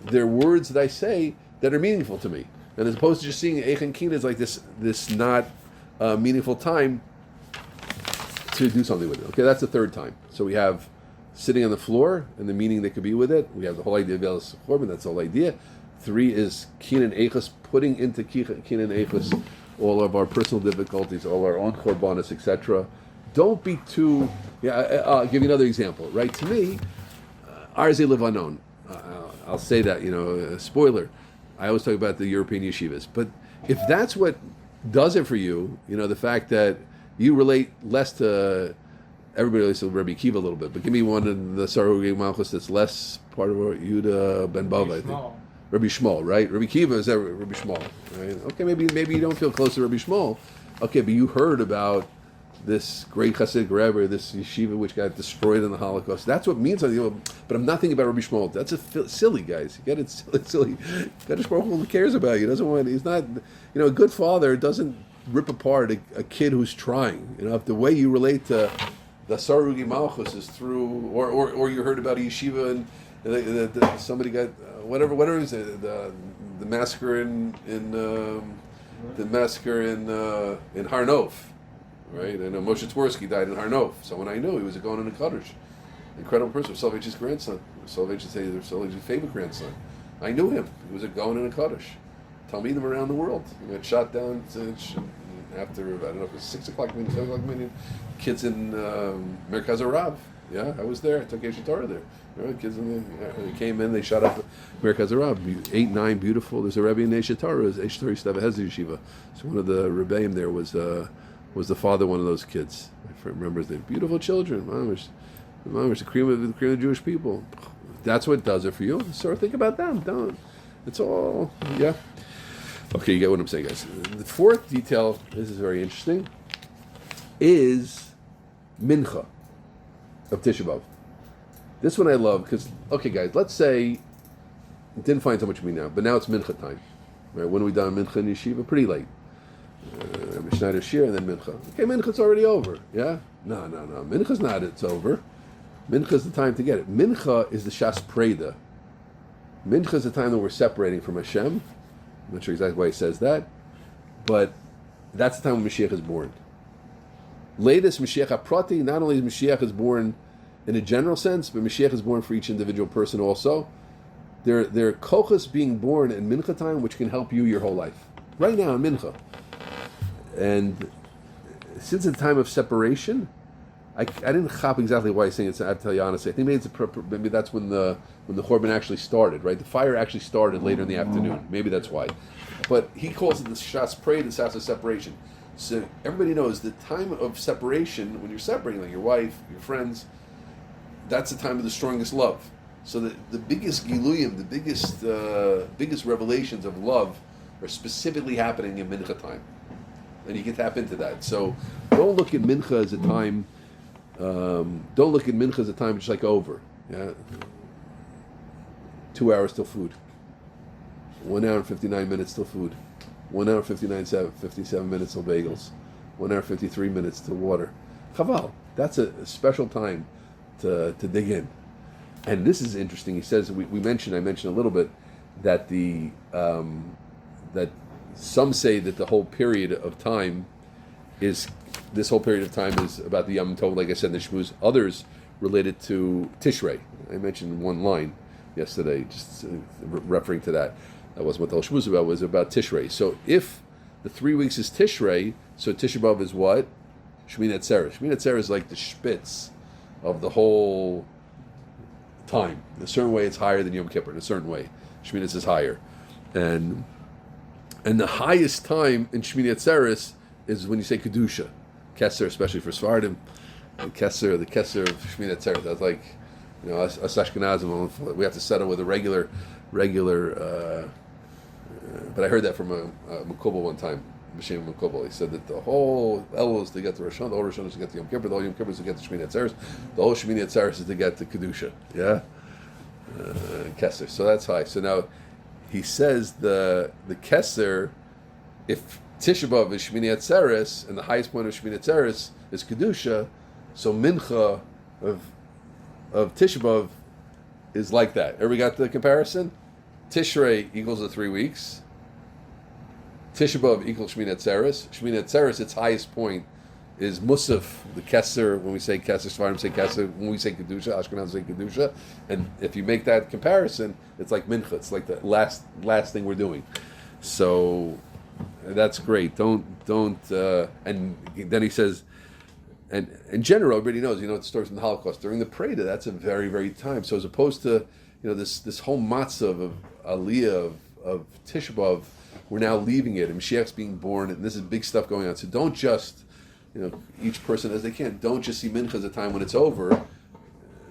there are words that I say that are meaningful to me. And as opposed to just seeing Eich and Kina as like this not meaningful time to do something with it. Okay, that's the third time. So we have sitting on the floor and the meaning that could be with it. We have the whole idea of Velas Korban, that's the whole idea. 3 is Kina and Eichos, putting into Kina and Eichos all of our personal difficulties, all our own korbanos, etc. Don't be too. I'll give you another example. Right, to me, Arze Levanon. I'll say that. Spoiler. I always talk about the European yeshivas, but if that's what does it for you, the fact that you relate less to everybody relates to Rabbi Kiva a little bit, but give me one in the Sarugei Malchus that's less part of Yehuda Ben Bava, I think. Rabbi Shmuel, right? Rabbi Kiva is Rabbi Shmuel, right? Okay, maybe you don't feel close to Rabbi Shmuel. Okay, but you heard about this great Hasidic Rebbe, this yeshiva which got destroyed in the Holocaust. That's what means. But I'm not thinking about Rabbi Shmuel. That's silly, guys. You get it? Silly. Kadosh Baruch Hu cares about you. He doesn't want. He's not. A good father doesn't rip apart a kid who's trying. If the way you relate to the Sarugi Malchus is through, or you heard about a yeshiva and somebody got whatever it is, the massacre in Har Nof. Right, and Moshe Tversky died in Har Nof. Someone I knew, he was going in a Kaddish. Incredible person, Soloveitch's grandson. Soloveitch's favorite grandson. I knew him. He was going in a Kaddish. Talmidim around the world. He got shot down after, I don't know if it was 6 o'clock meeting, 7 o'clock meeting. Kids in Merkaz Arav. Yeah, I was there. I took Yeshiva Torah there. Kids they came in, they shot up Merkaz Arav. 8, 9, beautiful. There's a Rebbe in Yeshiva Torah. Yeshiva Torah used to have a Hezbollah yeshiva. So one of the Rabbeim there was the father of one of those kids. I remember his name. Beautiful children. The cream of the Jewish people. That's what does it for you. So think about them. Don't. It's all, yeah. Okay, you get what I'm saying, guys. The fourth detail, this is very interesting, is Mincha of Tisha B'Av. This one I love because, okay, guys, let's say it didn't find so much me now, but now it's Mincha time. Right? When are we done Mincha in Yeshiva? Pretty late. Schneider Shir and then Mincha. Okay, Mincha's already over. Yeah? No. Mincha's not, it's over. Mincha's the time to get it. Mincha is the Shas Preda. Mincha is the time that we're separating from Hashem. I'm not sure exactly why he says that, but that's the time when Mashiach is born. Latest Mashiach HaPrati, not only is Mashiach is born in a general sense, but Mashiach is born for each individual person also. There are kochas being born in Mincha time which can help you your whole life. Right now in Mincha. And since the time of separation, I didn't chop exactly why he's saying it. I have to tell you honestly. I think maybe that's when the Chorban actually started, right? The fire actually started later in the afternoon. Maybe that's why. But he calls it the Shas Prei, the Shas of separation. So everybody knows the time of separation, when you're separating, like your wife, your friends, that's the time of the strongest love. So the biggest giluyim, the biggest revelations of love are specifically happening in Mincha time. And you can tap into that. So don't look at Mincha as a time. Don't look at Mincha as a time just like over. Yeah, 2 hours till food. 1 hour and 59 minutes till food. 1 hour 57 minutes till bagels. 1 hour 53 minutes till water. Chaval. That's a special time to dig in. And this is interesting. He says I mentioned a little bit that that some say that the whole period of time is about the Yom Tov, like I said in the Shmuz. Others related to Tishrei. I mentioned one line yesterday, just referring to that. That wasn't what the whole Shmuz was about. It was about Tishrei. So if the 3 weeks is Tishrei, so Tisha B'Av is what? Shmini Atzeres. Shmini Atzeres is like the spitz of the whole time. In a certain way, it's higher than Yom Kippur. In a certain way, Shmini is higher, and the highest time in Shmini Atzeres is when you say Kedusha, Kesser, especially for Sfardim, the Kesser of Shmini Atzeres. That's like, us Ashkenazim, we have to settle with a regular. But I heard that from a Mekubal one time, B'Shem Mekubal. He said that the whole Elul is to get to Rosh Hashanah, the whole Rosh Hashanah is to get to Yom Kippur, the whole Yom Kippur is to get to Shmini Atzeres, the whole Shmini Atzeres is to get to Kedusha. Yeah, Kesser. So that's high. So now he says the Kesser, if Tisha B'Av is Shmini Atzeres and the highest point of Shmini Atzeres is Kedusha, so Mincha of Tisha B'Av is like that. Everybody got the comparison? Tishrei equals the 3 weeks. Tisha B'Av equals Shmini Atzeres. Shmini Atzeres, its highest point, is Musaf, the Kesser. When we say Kesser, Svarim say Kesser. When we say Kedusha, Ashkenaz say Kedusha. And if you make that comparison, it's like Mincha. It's like the last thing we're doing. So that's great. Don't. And then he says, and in general, everybody knows, the stories from the Holocaust. During the Preda, that's a very, very time. So as opposed to, this whole matzah of Aliyah of Tisha B'Av, we're now leaving it, and Mashiach's being born, and this is big stuff going on. So don't just, each person as they can, don't just see Mincha as a time when it's over.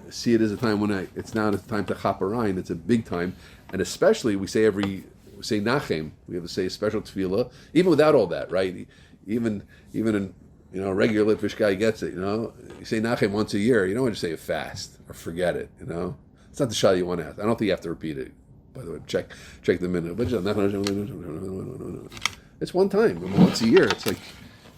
See it as a time when it's now a time to Chaparayim. It's a big time, and especially we say Nachem. We have to say a special tefillah, even without all that, right? Even in You know, a regular Litvish guy gets it, you know. You say Nachem once a year, you don't want to say a fast or forget it, you know. It's not the shah you want to ask. I don't think you have to repeat it. By the way, check the minute. It's one time, once a year. It's like,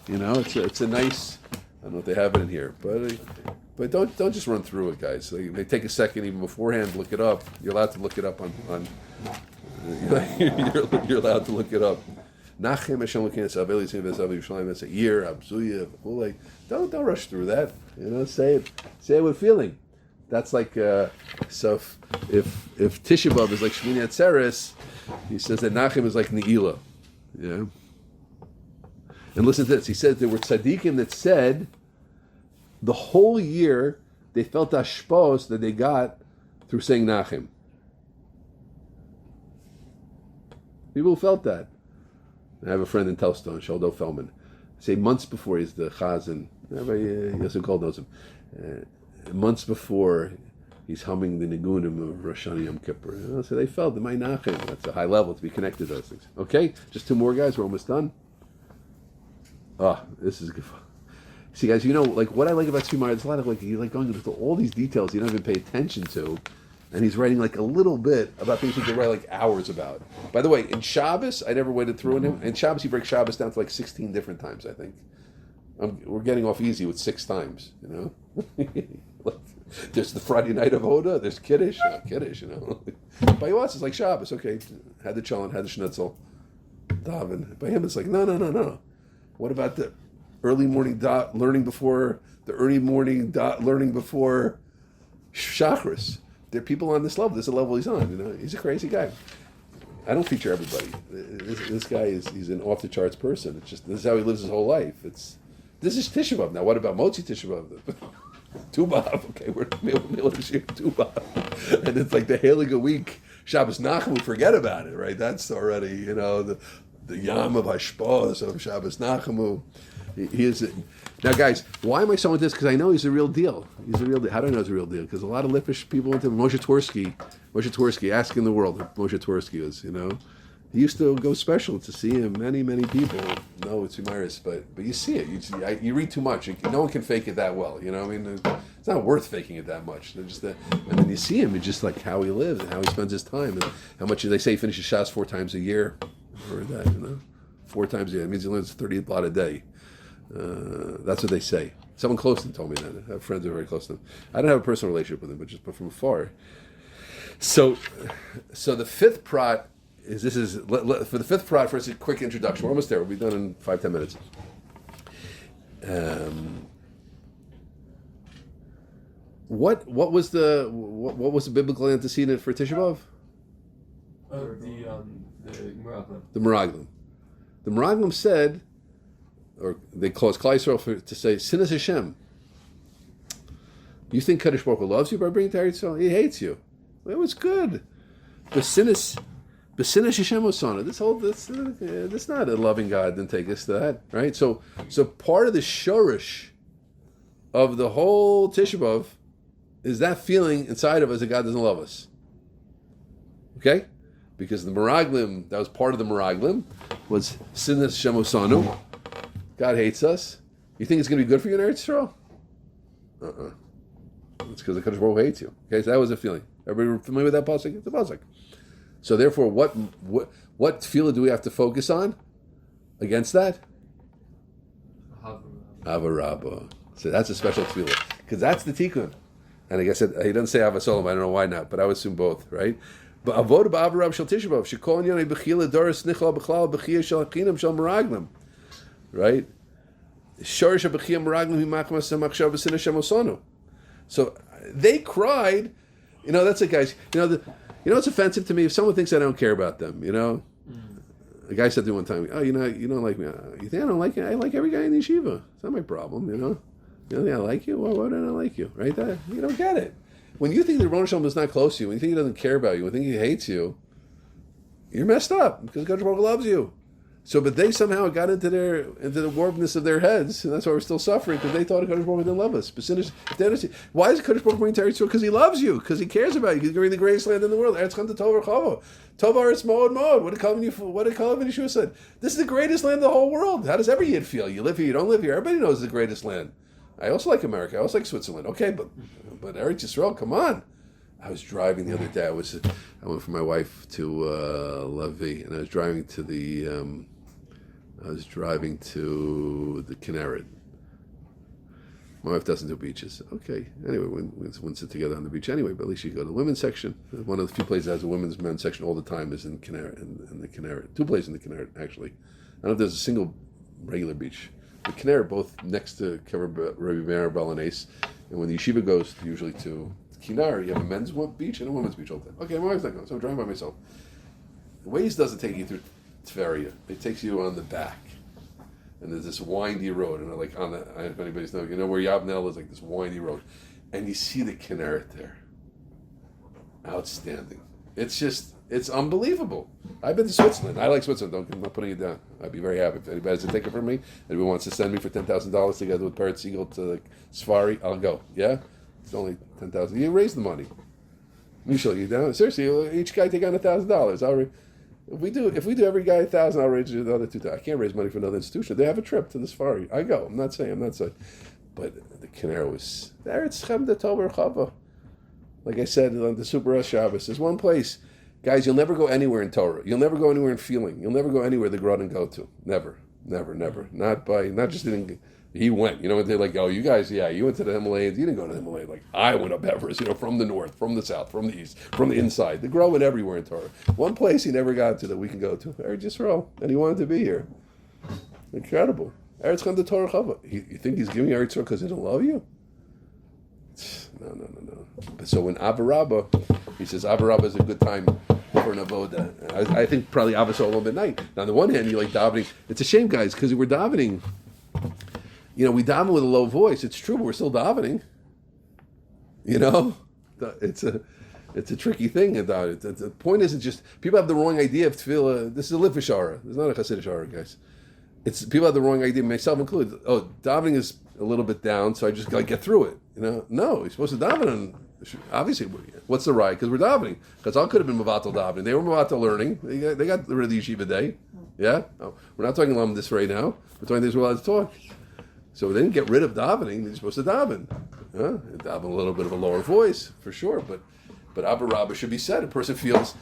you know, it's a nice. I don't know if they have it in here, but don't just run through it, guys. They take a second even beforehand. Look it up. You're allowed to look it up on you're allowed to look it up. Nachem Hashem Lekinas Aveli Tzim V'Zav Yerushalayim. That's a year. Abzuya. Don't rush through that. You know, say it with feeling. That's like so. If Tisha B'av is like Shmini Atzeres, he says that Nachem is like Ne'ilah. Yeah. And listen to this. He said there were tzaddikim that said the whole year they felt ashpos that they got through saying Nachem. People felt that. I have a friend in Telstone, Shaldo Feldman. Say months before he's the chazan. Rabbi Yosef Kol knows him. Months before he's humming the nigunim of Rosh Hashanah Yom Kippur. You know, so they felt the Nachem. That's a high level to be connected to those things. Okay, just two more guys. We're almost done. This is good. See, guys, you know, like what I like about Tzvi Meyer, there's a lot of like you like going into all these details you don't even pay attention to, and he's writing like a little bit about things you could write like hours about. By the way, in Shabbos, I never waded through him. In Shabbos, he breaks Shabbos down to like 16 different times. I think we're getting off easy with 6 times. You know, there's the Friday night of Avodah. There's Kiddush, you know. By us, it's like Shabbos. Okay, had the cholent, had the schnitzel, daven. By him, it's like no. What about the early morning learning before Shachris? There are people on this level. This is the level he's on. You know, he's a crazy guy. I don't feature everybody. This guy he's an off the charts person. It's just this is how he lives his whole life. This is Tisha B'av. Now, what about Motzi Tisha B'av? Tubav. Okay, we're middle of this year. Tubav, and it's like the Heilige week. Shabbos Nachem. Forget about it, right? That's already the Yom of Hashpos of Shabbos Nachamu. He is now, guys. Why am I so into this? Because I know he's a real deal. He's a real deal. How do I know he's a real deal? Because a lot of Lippish people went to Moshe Twersky, asking the world who Moshe Twersky is. You know, he used to go special to see him. Many people know it's Umaris, but you see it. You read too much. No one can fake it that well. You know, I mean, it's not worth faking it that much. And then you see him, it's just like how he lives and how he spends his time and how much they say he finishes shots 4 times a year. Or that, you know, 4 times a year. It means he learns 30 blot a day. That's what they say. Someone close to him told me that. I have friends who are very close to him. I don't have a personal relationship with him, but from afar. So the 5th prat is for the 5th prat. First, a quick introduction. We're almost there. We'll be done in 5-10 minutes. What was the biblical antecedent for Tisha B'av? The Meraglim. The Meraglim said, or they caused Klal Yisrael to say, Sinas Hashem. You think Kadosh Baruch Hu loves you by bringing to Eretz Yisrael? He hates you. Well, it was good. But Sinas Hashem Osana. This not a loving God. Didn't take us to that, right? So part of the shorish of the whole Tisha B'av is that feeling inside of us that God doesn't love us. Okay? Because the Meraglim, that was part of the Meraglim, was Sinas Shemosanu. God hates us. You think it's going to be good for you in Eretz Yisrael? It's because the Kadosh Baruch Hu hates you. Okay, so that was a feeling. Everybody familiar with that pasuk? It's a pasuk. So therefore, what tefillah do we have to focus on against that? Avarabba. So that's a special tefillah because that's the tikkun. And like I said, he doesn't say Avasolam. I don't know why not, but I would assume both, right? But Avodah ba'avarab shel Tisha B'av shekol yonei b'chila doris nichla b'chlal b'chiyah shel hakinam shel meraglim, right? Shorish b'chiyah meraglim himachmas samachshav b'sin Hashem osanu. So they cried. You know, that's it, guys. You know, it's offensive to me if someone thinks I don't care about them. You know, a guy said to me one time, "Oh, you don't like me. You think I don't like you? I like every guy in the yeshiva. It's not my problem. You know, think I like you? Well, why don't I like you? Right? That you don't get it. When you think that Ron Shalom is not close to you, when you think he doesn't care about you, when you think he hates you, you're messed up because God loves you. So, but they somehow got into the warpedness of their heads, and that's why we're still suffering, because they thought Kadosh Baruch Hu didn't love us. But sinners, why is Kadosh Baruch Hu bringing to Eretz Yisrael? Because He loves you, because He cares about you. He's giving the greatest land in the world. Eretz Chan Tov Rechava. Tov Aretz Moed Moed. What did Kalvin Yeshua said? This is the greatest land in the whole world. How does every Yid feel? You live here, you don't live here. Everybody knows it's the greatest land. I also like America. I also like Switzerland. Okay, but Eretz Yisrael, come on. I was driving the other day. I went with my wife to Levi, and I was driving to the Kinneret. My wife doesn't do beaches. Okay. Anyway, we wouldn't sit together on the beach anyway, but at least you go to the women's section. One of the few places that has a women's men's section all the time is in Kinneret, in the Kinneret. Two places in the Kinneret, actually. I don't know if there's a single regular beach. The Kinneret, both next to Rabbi Meir Balanese, and when the yeshiva goes usually to Kinneret, you have a men's beach and a women's beach all the time. Okay, my wife's not going, so I'm driving by myself. Waze doesn't take you through Tveria. It takes you on the back. And there's this windy road, and like on the, if anybody's know, where Yavnel is, like this windy road, and you see the Kinneret there. Outstanding. It's unbelievable. I've been to Switzerland. I like Switzerland. I'm not putting it down. I'd be very happy if anybody has a ticket for me. Anyone wants to send me for $10,000 together with Parrot Siegel to like Safari, I'll go. Yeah, it's only $10,000. You raise the money. Michelle, you down? Seriously, each guy take on $1,000. If we do every guy $1,000, I'll raise you the other $2,000. I can't raise money for another institution. They have a trip to the Safari. I go. I'm not saying. But the Kinneret was there. It's Chem de Tover Chava. Like I said on the Super S Shabbos, there's one place, guys. You'll never go anywhere in Torah. You'll never go anywhere in feeling. You'll never go anywhere the Grodin go to. Never. Not just didn't. He went. They're like, oh, you guys, yeah, you went to the Himalayas. You didn't go to the Himalayas. Like, I went up Everest, from the north, from the south, from the east, from the inside. The Gro went everywhere in Torah. One place he never got to that we can go to, Eretz Yisrael, and he wanted to be here. Incredible. Eretz Chan Torah Chava. You think he's giving you Eretz Yisrael because he don't love you? No. So when Avodah, he says Avodah is a good time for an Avodah. I think probably Avodah a little bit night. Now, on the one hand, you like davening. It's a shame, guys, because we're davening. We daven with a low voice. It's true, but we're still davening. It's a tricky thing about it. The point isn't just people have the wrong idea of tefillah. This is a livish aura. It's not a Hasidic aura, guys. It's people have the wrong idea, myself included. Oh, davening is a little bit down, so I just gotta get through it. No, you're supposed to daven. And obviously, what's the right? Because we're davening. Because I could have been mavatal davening. They were mavatal learning. They got rid of the yeshiva day. Yeah, we're not talking about this right now. We're talking this we're allowed to talk. So they didn't get rid of davening. They're supposed to daven. Daven a little bit of a lower voice, for sure. But Abba Rabba should be said. A person feels,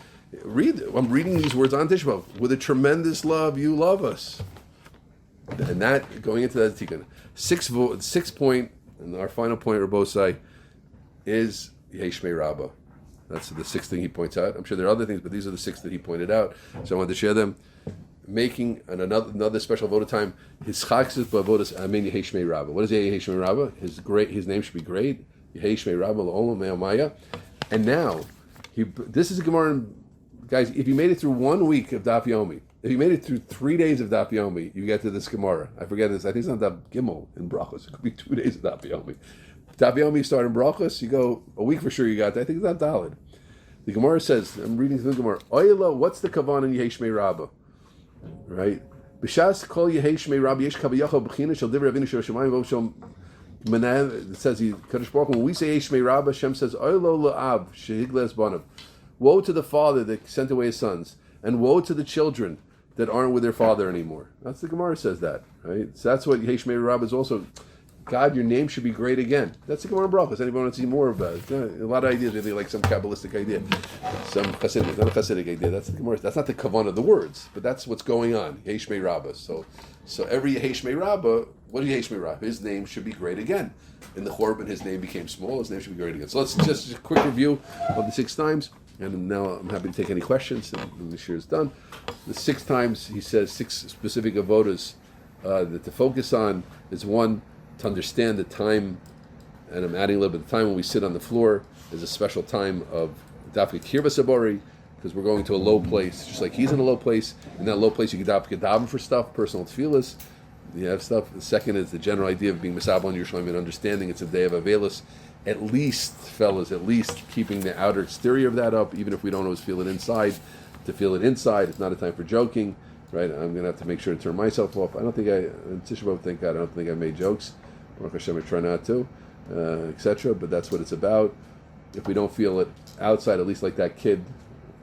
I'm reading these words on Tisha. With a tremendous love, you love us. And that, going into that tikkun, sixth point, and our final point, Rabosai, is Yeshmei Rabba. That's the sixth thing he points out. I'm sure there are other things, but these are the six that he pointed out. So I wanted to share them. Making another special Avodah time. His chaksis b'avodas amen Yehei Rabba. What is Yehei Rabba? His name should be great. Yehei Rabba la'olam me'amaya. And now, this is a Gemara, guys. If you made it through 1 week of Daf Yomi, if you made it through 3 days of Daf Yomi, you get to this Gemara. I forget this. I think it's not Daf Gimel in Brachos. It could be 2 days of Daf Yomi. Daf Yomi start in Brachos. You go a week for sure. You got. I think it's not Daled. The Gemara says. I'm reading through the Gemara. Oyla, what's the kavan in Yehei Rabba? Right? B'shas kol Yehei Shmei Rabba yesh kavayacha b'china shel divrei Avinu shel Shemayim v'Shel Menav. It says Kadosh Baruch Hu, when we say Yehei Shmei Rabba, Hashem says Oylo la'av shehigles banav. Woe to the father that sent away his sons, and woe to the children that aren't with their father anymore. That's the Gemara says that, right? So that's what Yehei Shmei Rabba is also. God, your name should be great again. That's the Gemara Brachos. Anybody want to see more about it? A lot of ideas, maybe like some Kabbalistic idea, some Hasidic, not a Hasidic idea. That's the Gemara. That's not the kavan of the words, but that's what's going on. Yehei Shmei Rabba. So every Yehei Shmei Rabba, what is Yehei Shmei Rabba? His name should be great again. In the Chorban, his name became small. His name should be great again. So let's just a quick review of the 6 times, and now I'm happy to take any questions. And this year is done. The 6 times he says 6 specific avodas that to focus on is 1. To understand the time, and I'm adding a little bit of time when we sit on the floor is a special time of dafka kirva sabori, because we're going to a low place, just like he's in a low place. In that low place, you can daven for stuff, personal tefillas. You have stuff. The second is the general idea of being misabel on Yerushalayim and understanding it's a day of avelus. At least, fellas, keeping the outer exterior of that up, even if we don't always feel it inside. To feel it inside, it's not a time for joking. right? I'm going to have to make sure to turn myself off. I don't think in Tisha B'Av, thank God, I don't think I made jokes. Baruch Hashem, I try not to, etc. But that's what it's about. If we don't feel it outside, at least like that kid,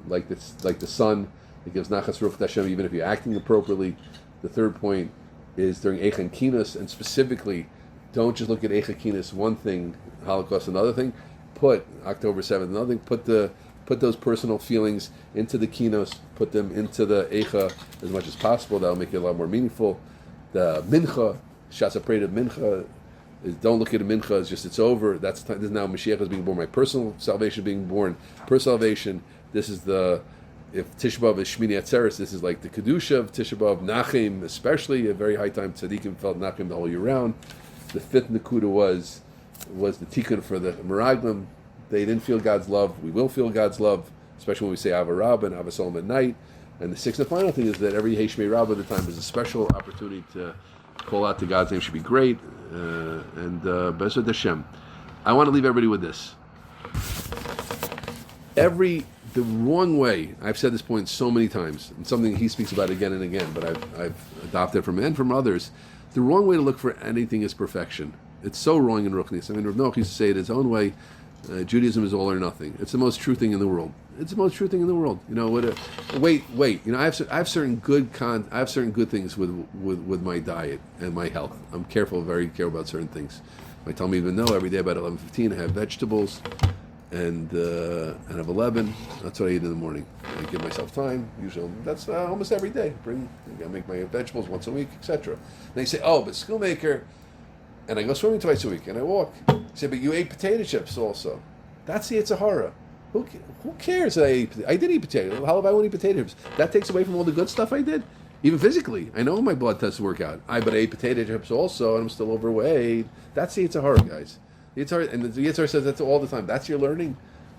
like the son, it gives nachas ruach Hashem, even if you're acting appropriately. The third point is during Eichen Kinos, and specifically, don't just look at Eichen Kinos, one thing, Holocaust another thing. Put October 7th another thing. Put those personal feelings into the Kinos. Put them into the Eicha as much as possible. That'll make it a lot more meaningful. The Mincha, Shas HaPreda Mincha, is don't look at a Mincha as just it's over. This is now Mashiach is being born. My personal salvation being born. Personal salvation. This is if Tisha B'Av is Shmini Atzeres, this is like the Kedusha of Tisha B'Av, Nachim, especially a very high time. Tzaddikim felt Nachim the whole year round. The fifth Nakuda was the Tikkun for the Meraglim. They didn't feel God's love. We will feel God's love, especially when we say Ava and Ava Solam at night. And the sixth and final thing is that every Heshmei Rabbah at the time is a special opportunity to call out to God's name. Should be great. And Bezrat Hashem. I want to leave everybody with this. The wrong way, I've said this point so many times, and something he speaks about again and again, but I've adopted from him and from others, the wrong way to look for anything is perfection. It's so wrong in Ruchnis. I mean, Rav Noach used to say it his own way, Judaism is all or nothing. It's the most true thing in the world. It's the most true thing in the world. You know, wait. You know, I have certain good things with my diet and my health. I'm very careful about certain things. My tummy even know every day about 11:15 I have vegetables. And I have 11. That's what I eat in the morning. I give myself time. Usually, that's almost every day. I make my vegetables once a week, etc. They say, "Oh, but Schoonmaker," and I go swimming twice a week, and I walk. They say, "But you ate potato chips also." That's the Yitzhahara. Who cares that I did eat potato? How if I won't eat potato chips? That takes away from all the good stuff I did, even physically. I know my blood tests work out. But I ate potato chips also, and I'm still overweight. That's the Yitzhahara, guys. And the Yitzhar says that all the time. That's your learning.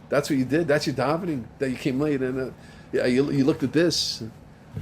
That's what you did. That's your davening. That you came late and you looked at this.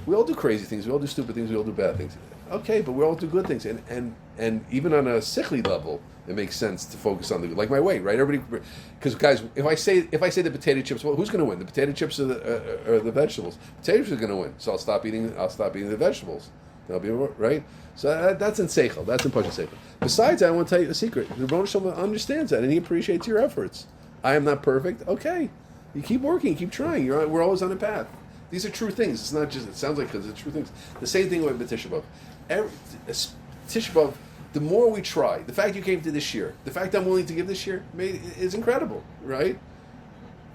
We all do crazy things. We all do stupid things. We all do bad things. Okay, but we all do good things. And even on a sickly level, it makes sense to focus on like my weight, right? Everybody, because guys, if I say the potato chips, well, who's going to win? The potato chips or the vegetables? Potato chips are going to win. So I'll stop eating the vegetables. That'll be right. So that's in Seichel. That's in Pasha Seichel. Besides, I want to tell you a secret. The Rebbeinu Shalom understands that, and he appreciates your efforts. I am not perfect. Okay, you keep working, keep trying. We're always on a path. These are true things. It's not just. It sounds like because it's true things. The same thing with Tisha B'Av. Tisha B'Av. The more we try, the fact you came to this year, the fact I'm willing to give this year, is incredible, right?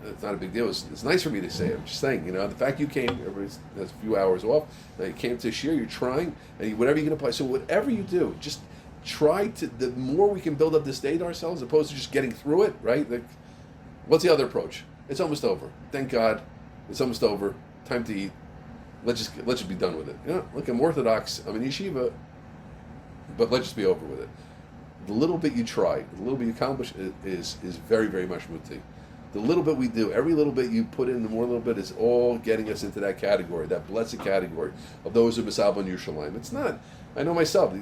It's not a big deal. It's nice for me to say it. I'm just saying, you know, the fact you came, everybody has a few hours off, you came to this year, you're trying, and whatever you can apply. So whatever you do, just try to, the more we can build up this day to ourselves, as opposed to just getting through it, right? Like, what's the other approach? It's almost over. Thank God. It's almost over. Time to eat. Let's just be done with it. You know, look, I'm Orthodox. I'm in yeshiva. But let's just be over with it. The little bit you try, the little bit you accomplish is very, very much muti. The little bit we do, every little bit you put in, the more little bit is all getting us into that category, that blessed category of those who Misal on Yerushalayim. It's not. I know myself.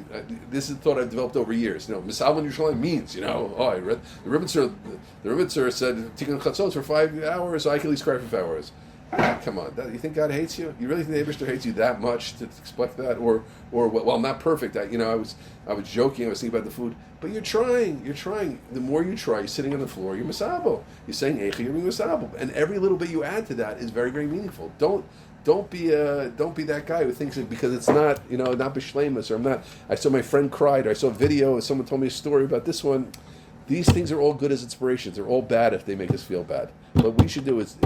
This is a thought I've developed over years. You know, Misal on Yerushalayim means, you know, I read the Rebbetzur said Tikkun Chatzos for 5 hours, so I can at least cry for 5 hours. Come on, you think God hates you? You really think the Eibishter hates you that much to expect that? Or well, I'm not perfect. I was joking. I was thinking about the food, but you're trying. The more you try, you're sitting on the floor. You're misabel. You're saying Eicha. You're being misabel, and every little bit you add to that is very, very meaningful. Don't be that guy who thinks that because it's not not b'shleimus, or I'm not. I saw my friend cried, or I saw a video, or someone told me a story about this one. These things are all good as inspirations. They're all bad if they make us feel bad. What we should do is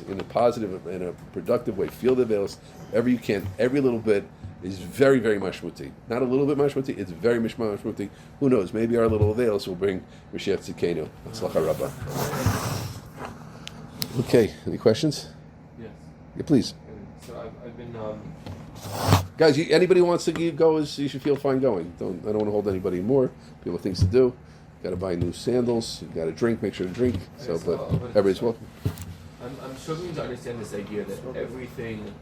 in a positive and a productive way, feel the veils wherever you can. Every little bit is very, very mashmuti. Not a little bit mashmuti, it's very mashmuti. Who knows? Maybe our little veils will bring Mashiach Tzidkenu. Atzlacha Rabbah. Okay, any questions? Yes. Yeah, please. So I've been... Guys, anybody who wants to go, you should feel fine going. I don't want to hold anybody more. People have things to do. Got to buy new sandals. You got to drink. Make sure to drink. So, but everybody's welcome. I'm struggling to understand this idea that everything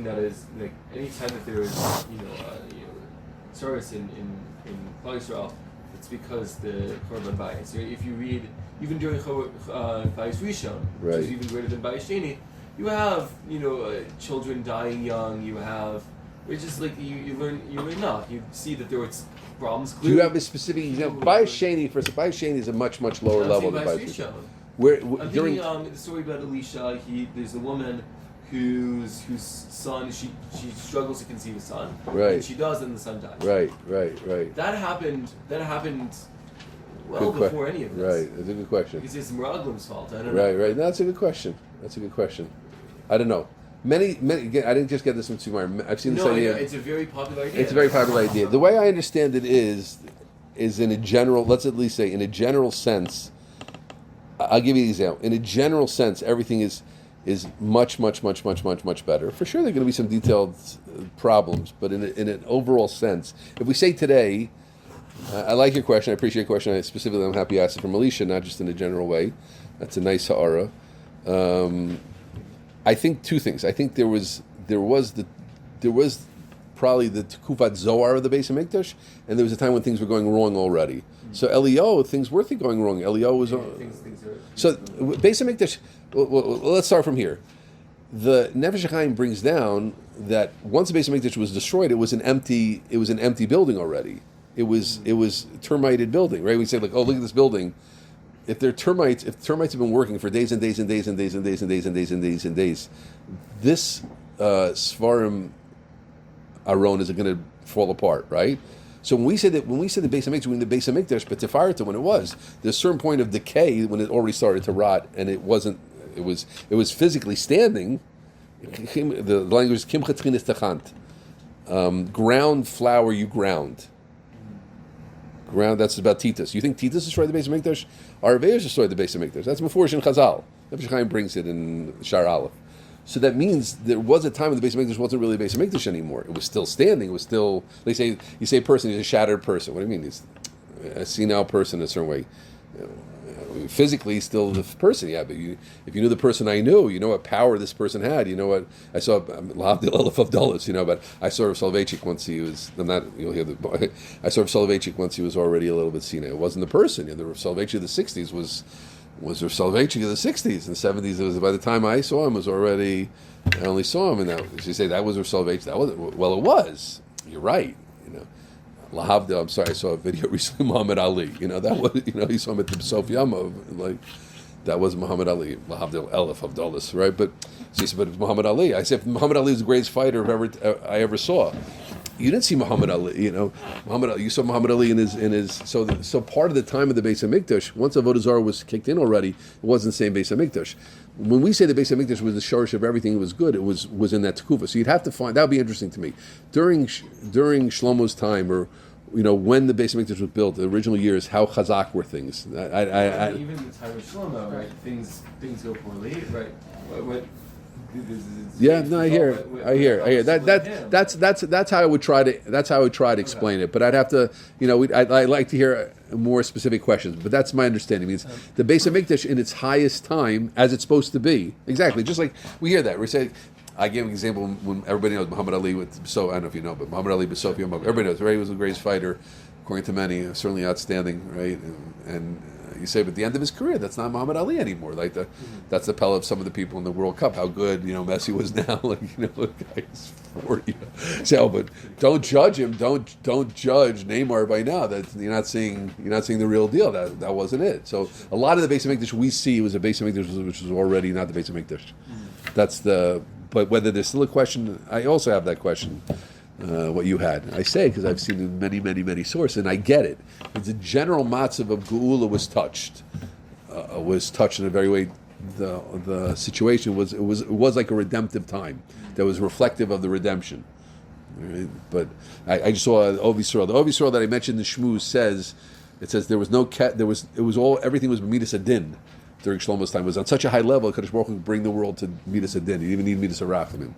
that is like any time that there is service in Klal Yisrael, it's because the Korban Bayis. If you read even during Bayis Rishon, which is even greater than Bayis Sheni, you have children dying young. You have it's just like you learn enough. You see that there was problems. Do you have a specific example? Bayis Sheni is a much lower level than Bayis Rishon. Where I'm during thinking, the story about Elisha. There's a woman whose son she struggles to conceive a son. Right. And she does, and the son dies. Right. That happened well before any of this. Right. That's a good question. Because it's Meraglim's fault. I don't know. Right. That's a good question. I don't know. Many. Again, I didn't just get this from Tzumar. I've seen this idea. It's a very popular idea. It's a very popular idea. The way I understand it is in a general. Let's at least say in a general sense. I'll give you an example. In a general sense, everything is much better. For sure, there are going to be some detailed problems, but in an overall sense, if we say today, I like your question. I appreciate your question. I'm happy you asked it from Alicia, not just in a general way. That's a nice ha'ara. I think two things. I think there was probably the Tekufat Zohar of the Beis HaMikdash, and there was a time when things were going wrong already. So Eliyahu, things were going wrong. Eliyahu was so Beis HaMikdash. Well, let's start from here. The Nefesh HaChaim brings down that once the Beis HaMikdash was destroyed, it was an empty building already. It was termited building, right? We say like, oh, look at this building. If termites have been working for days and days, this Svarim Aron is going to fall apart, right? So when we say the Beis HaMikdash, when the Beis HaMikdash, but Tifarta, when it was, there's a certain point of decay when it already started to rot, and it wasn't. It was physically standing. The language is kim chatchinis techant. Ground flour you ground. Ground. That's about Titus. You think Titus destroyed the Beis HaMikdash? Arveus destroyed the Beis HaMikdash. That's Mefurish in Chazal. Nefesh HaChaim brings it in Shar Aleph. So that means there was a time when the Beis HaMikdash wasn't really a Beis HaMikdash anymore. It was still standing. It was still. You say a person is a shattered person. What do you mean? He's a senile person in a certain way. Physically, still the person. Yeah, but if you knew the person I knew, you know what power this person had. You know what I saw. Lahavdil Elef of Dulles. But I saw Rav Soloveitchik once he was. I'm not. You'll hear the. I saw Rav Soloveitchik once he was already a little bit senile. It wasn't the person. The Rav Soloveitchik of the '60s was Rav Soloveitchik of the '60s. In the '70s, it was by the time I saw him was already. I only saw him, and that you say that was Rav Soloveitchik. That was well, it was. You're right. Lahavdil, I'm sorry, I saw a video recently, Muhammad Ali. That was, he saw him at the Sof Yama, like, that was Muhammad Ali, Lahavdil Elef of Dulles, right? But, so he said, but it's Muhammad Ali. I said, Muhammad Ali is the greatest fighter I ever saw. You didn't see Muhammad Ali, Muhammad Ali, you saw Muhammad Ali in his so part of the time of the Beis HaMikdash, once Avodah Zarah was kicked in already, it wasn't the same Beis HaMikdash. When we say the Beis HaMikdash was the shorish of everything, it was good, it was in that tekufa. So you'd have to find, that would be interesting to me. During Shlomo's time, or when the Beis HaMikdash was built, the original years, how chazak were things? Even the time of Shlomo, right? Things go poorly, right? I hear. That's how I would try to explain it. But I'd have to, I'd like to hear more specific questions. But that's my understanding. It means the Beis HaMikdash in its highest time, as it's supposed to be, exactly. Just like we hear that we say. I gave an example when everybody knows Muhammad Ali I don't know if you know, but Muhammad Ali B'Sof Yom, everybody knows, right? He was the greatest fighter, according to many, certainly outstanding, right? And you say, but at the end of his career, that's not Muhammad Ali anymore. Like that's the Pella of some of the people in the World Cup. How good, Messi was now. The guy's 40. So, but don't judge him. Don't judge Neymar by now. That you're not seeing the real deal. That wasn't it. So a lot of the Beis HaMikdash we see was a Beis HaMikdash which was already not the Beis HaMikdash. That's the. But whether there's still a question, I also have that question, what you had. I say because I've seen it in many sources, and I get it. The general matzav of Geula was touched in a very way. The situation was like a redemptive time that was reflective of the redemption. Right? But I just saw Ovi Yisrael. The Ovi Yisrael that I mentioned in the Shmuz says there was no everything was Midas Adin. During Shlomo's time, it was on such a high level, Kadosh Baruch Hu could bring the world to Midas Adin. He didn't even need Midas Arachamim.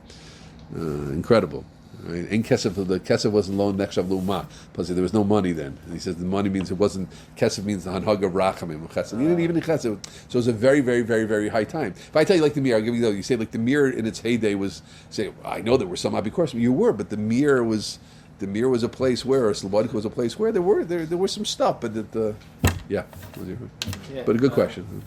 Incredible. Right? In Kesef, the Kesef wasn't loaned Nechshav L'Umah. Plus, there was no money then. And he says the money means it wasn't, Kesef means the Hanhag of Rachamim. He didn't even Kesef. So it was a very, very, very, very high time. If I tell you like the Mir, I'll give you say like the Mir in its heyday was, say, I know there were some Abikors, you were, but the Mir was a place where, or Slobodka was a place where there was some stuff, but but a good question.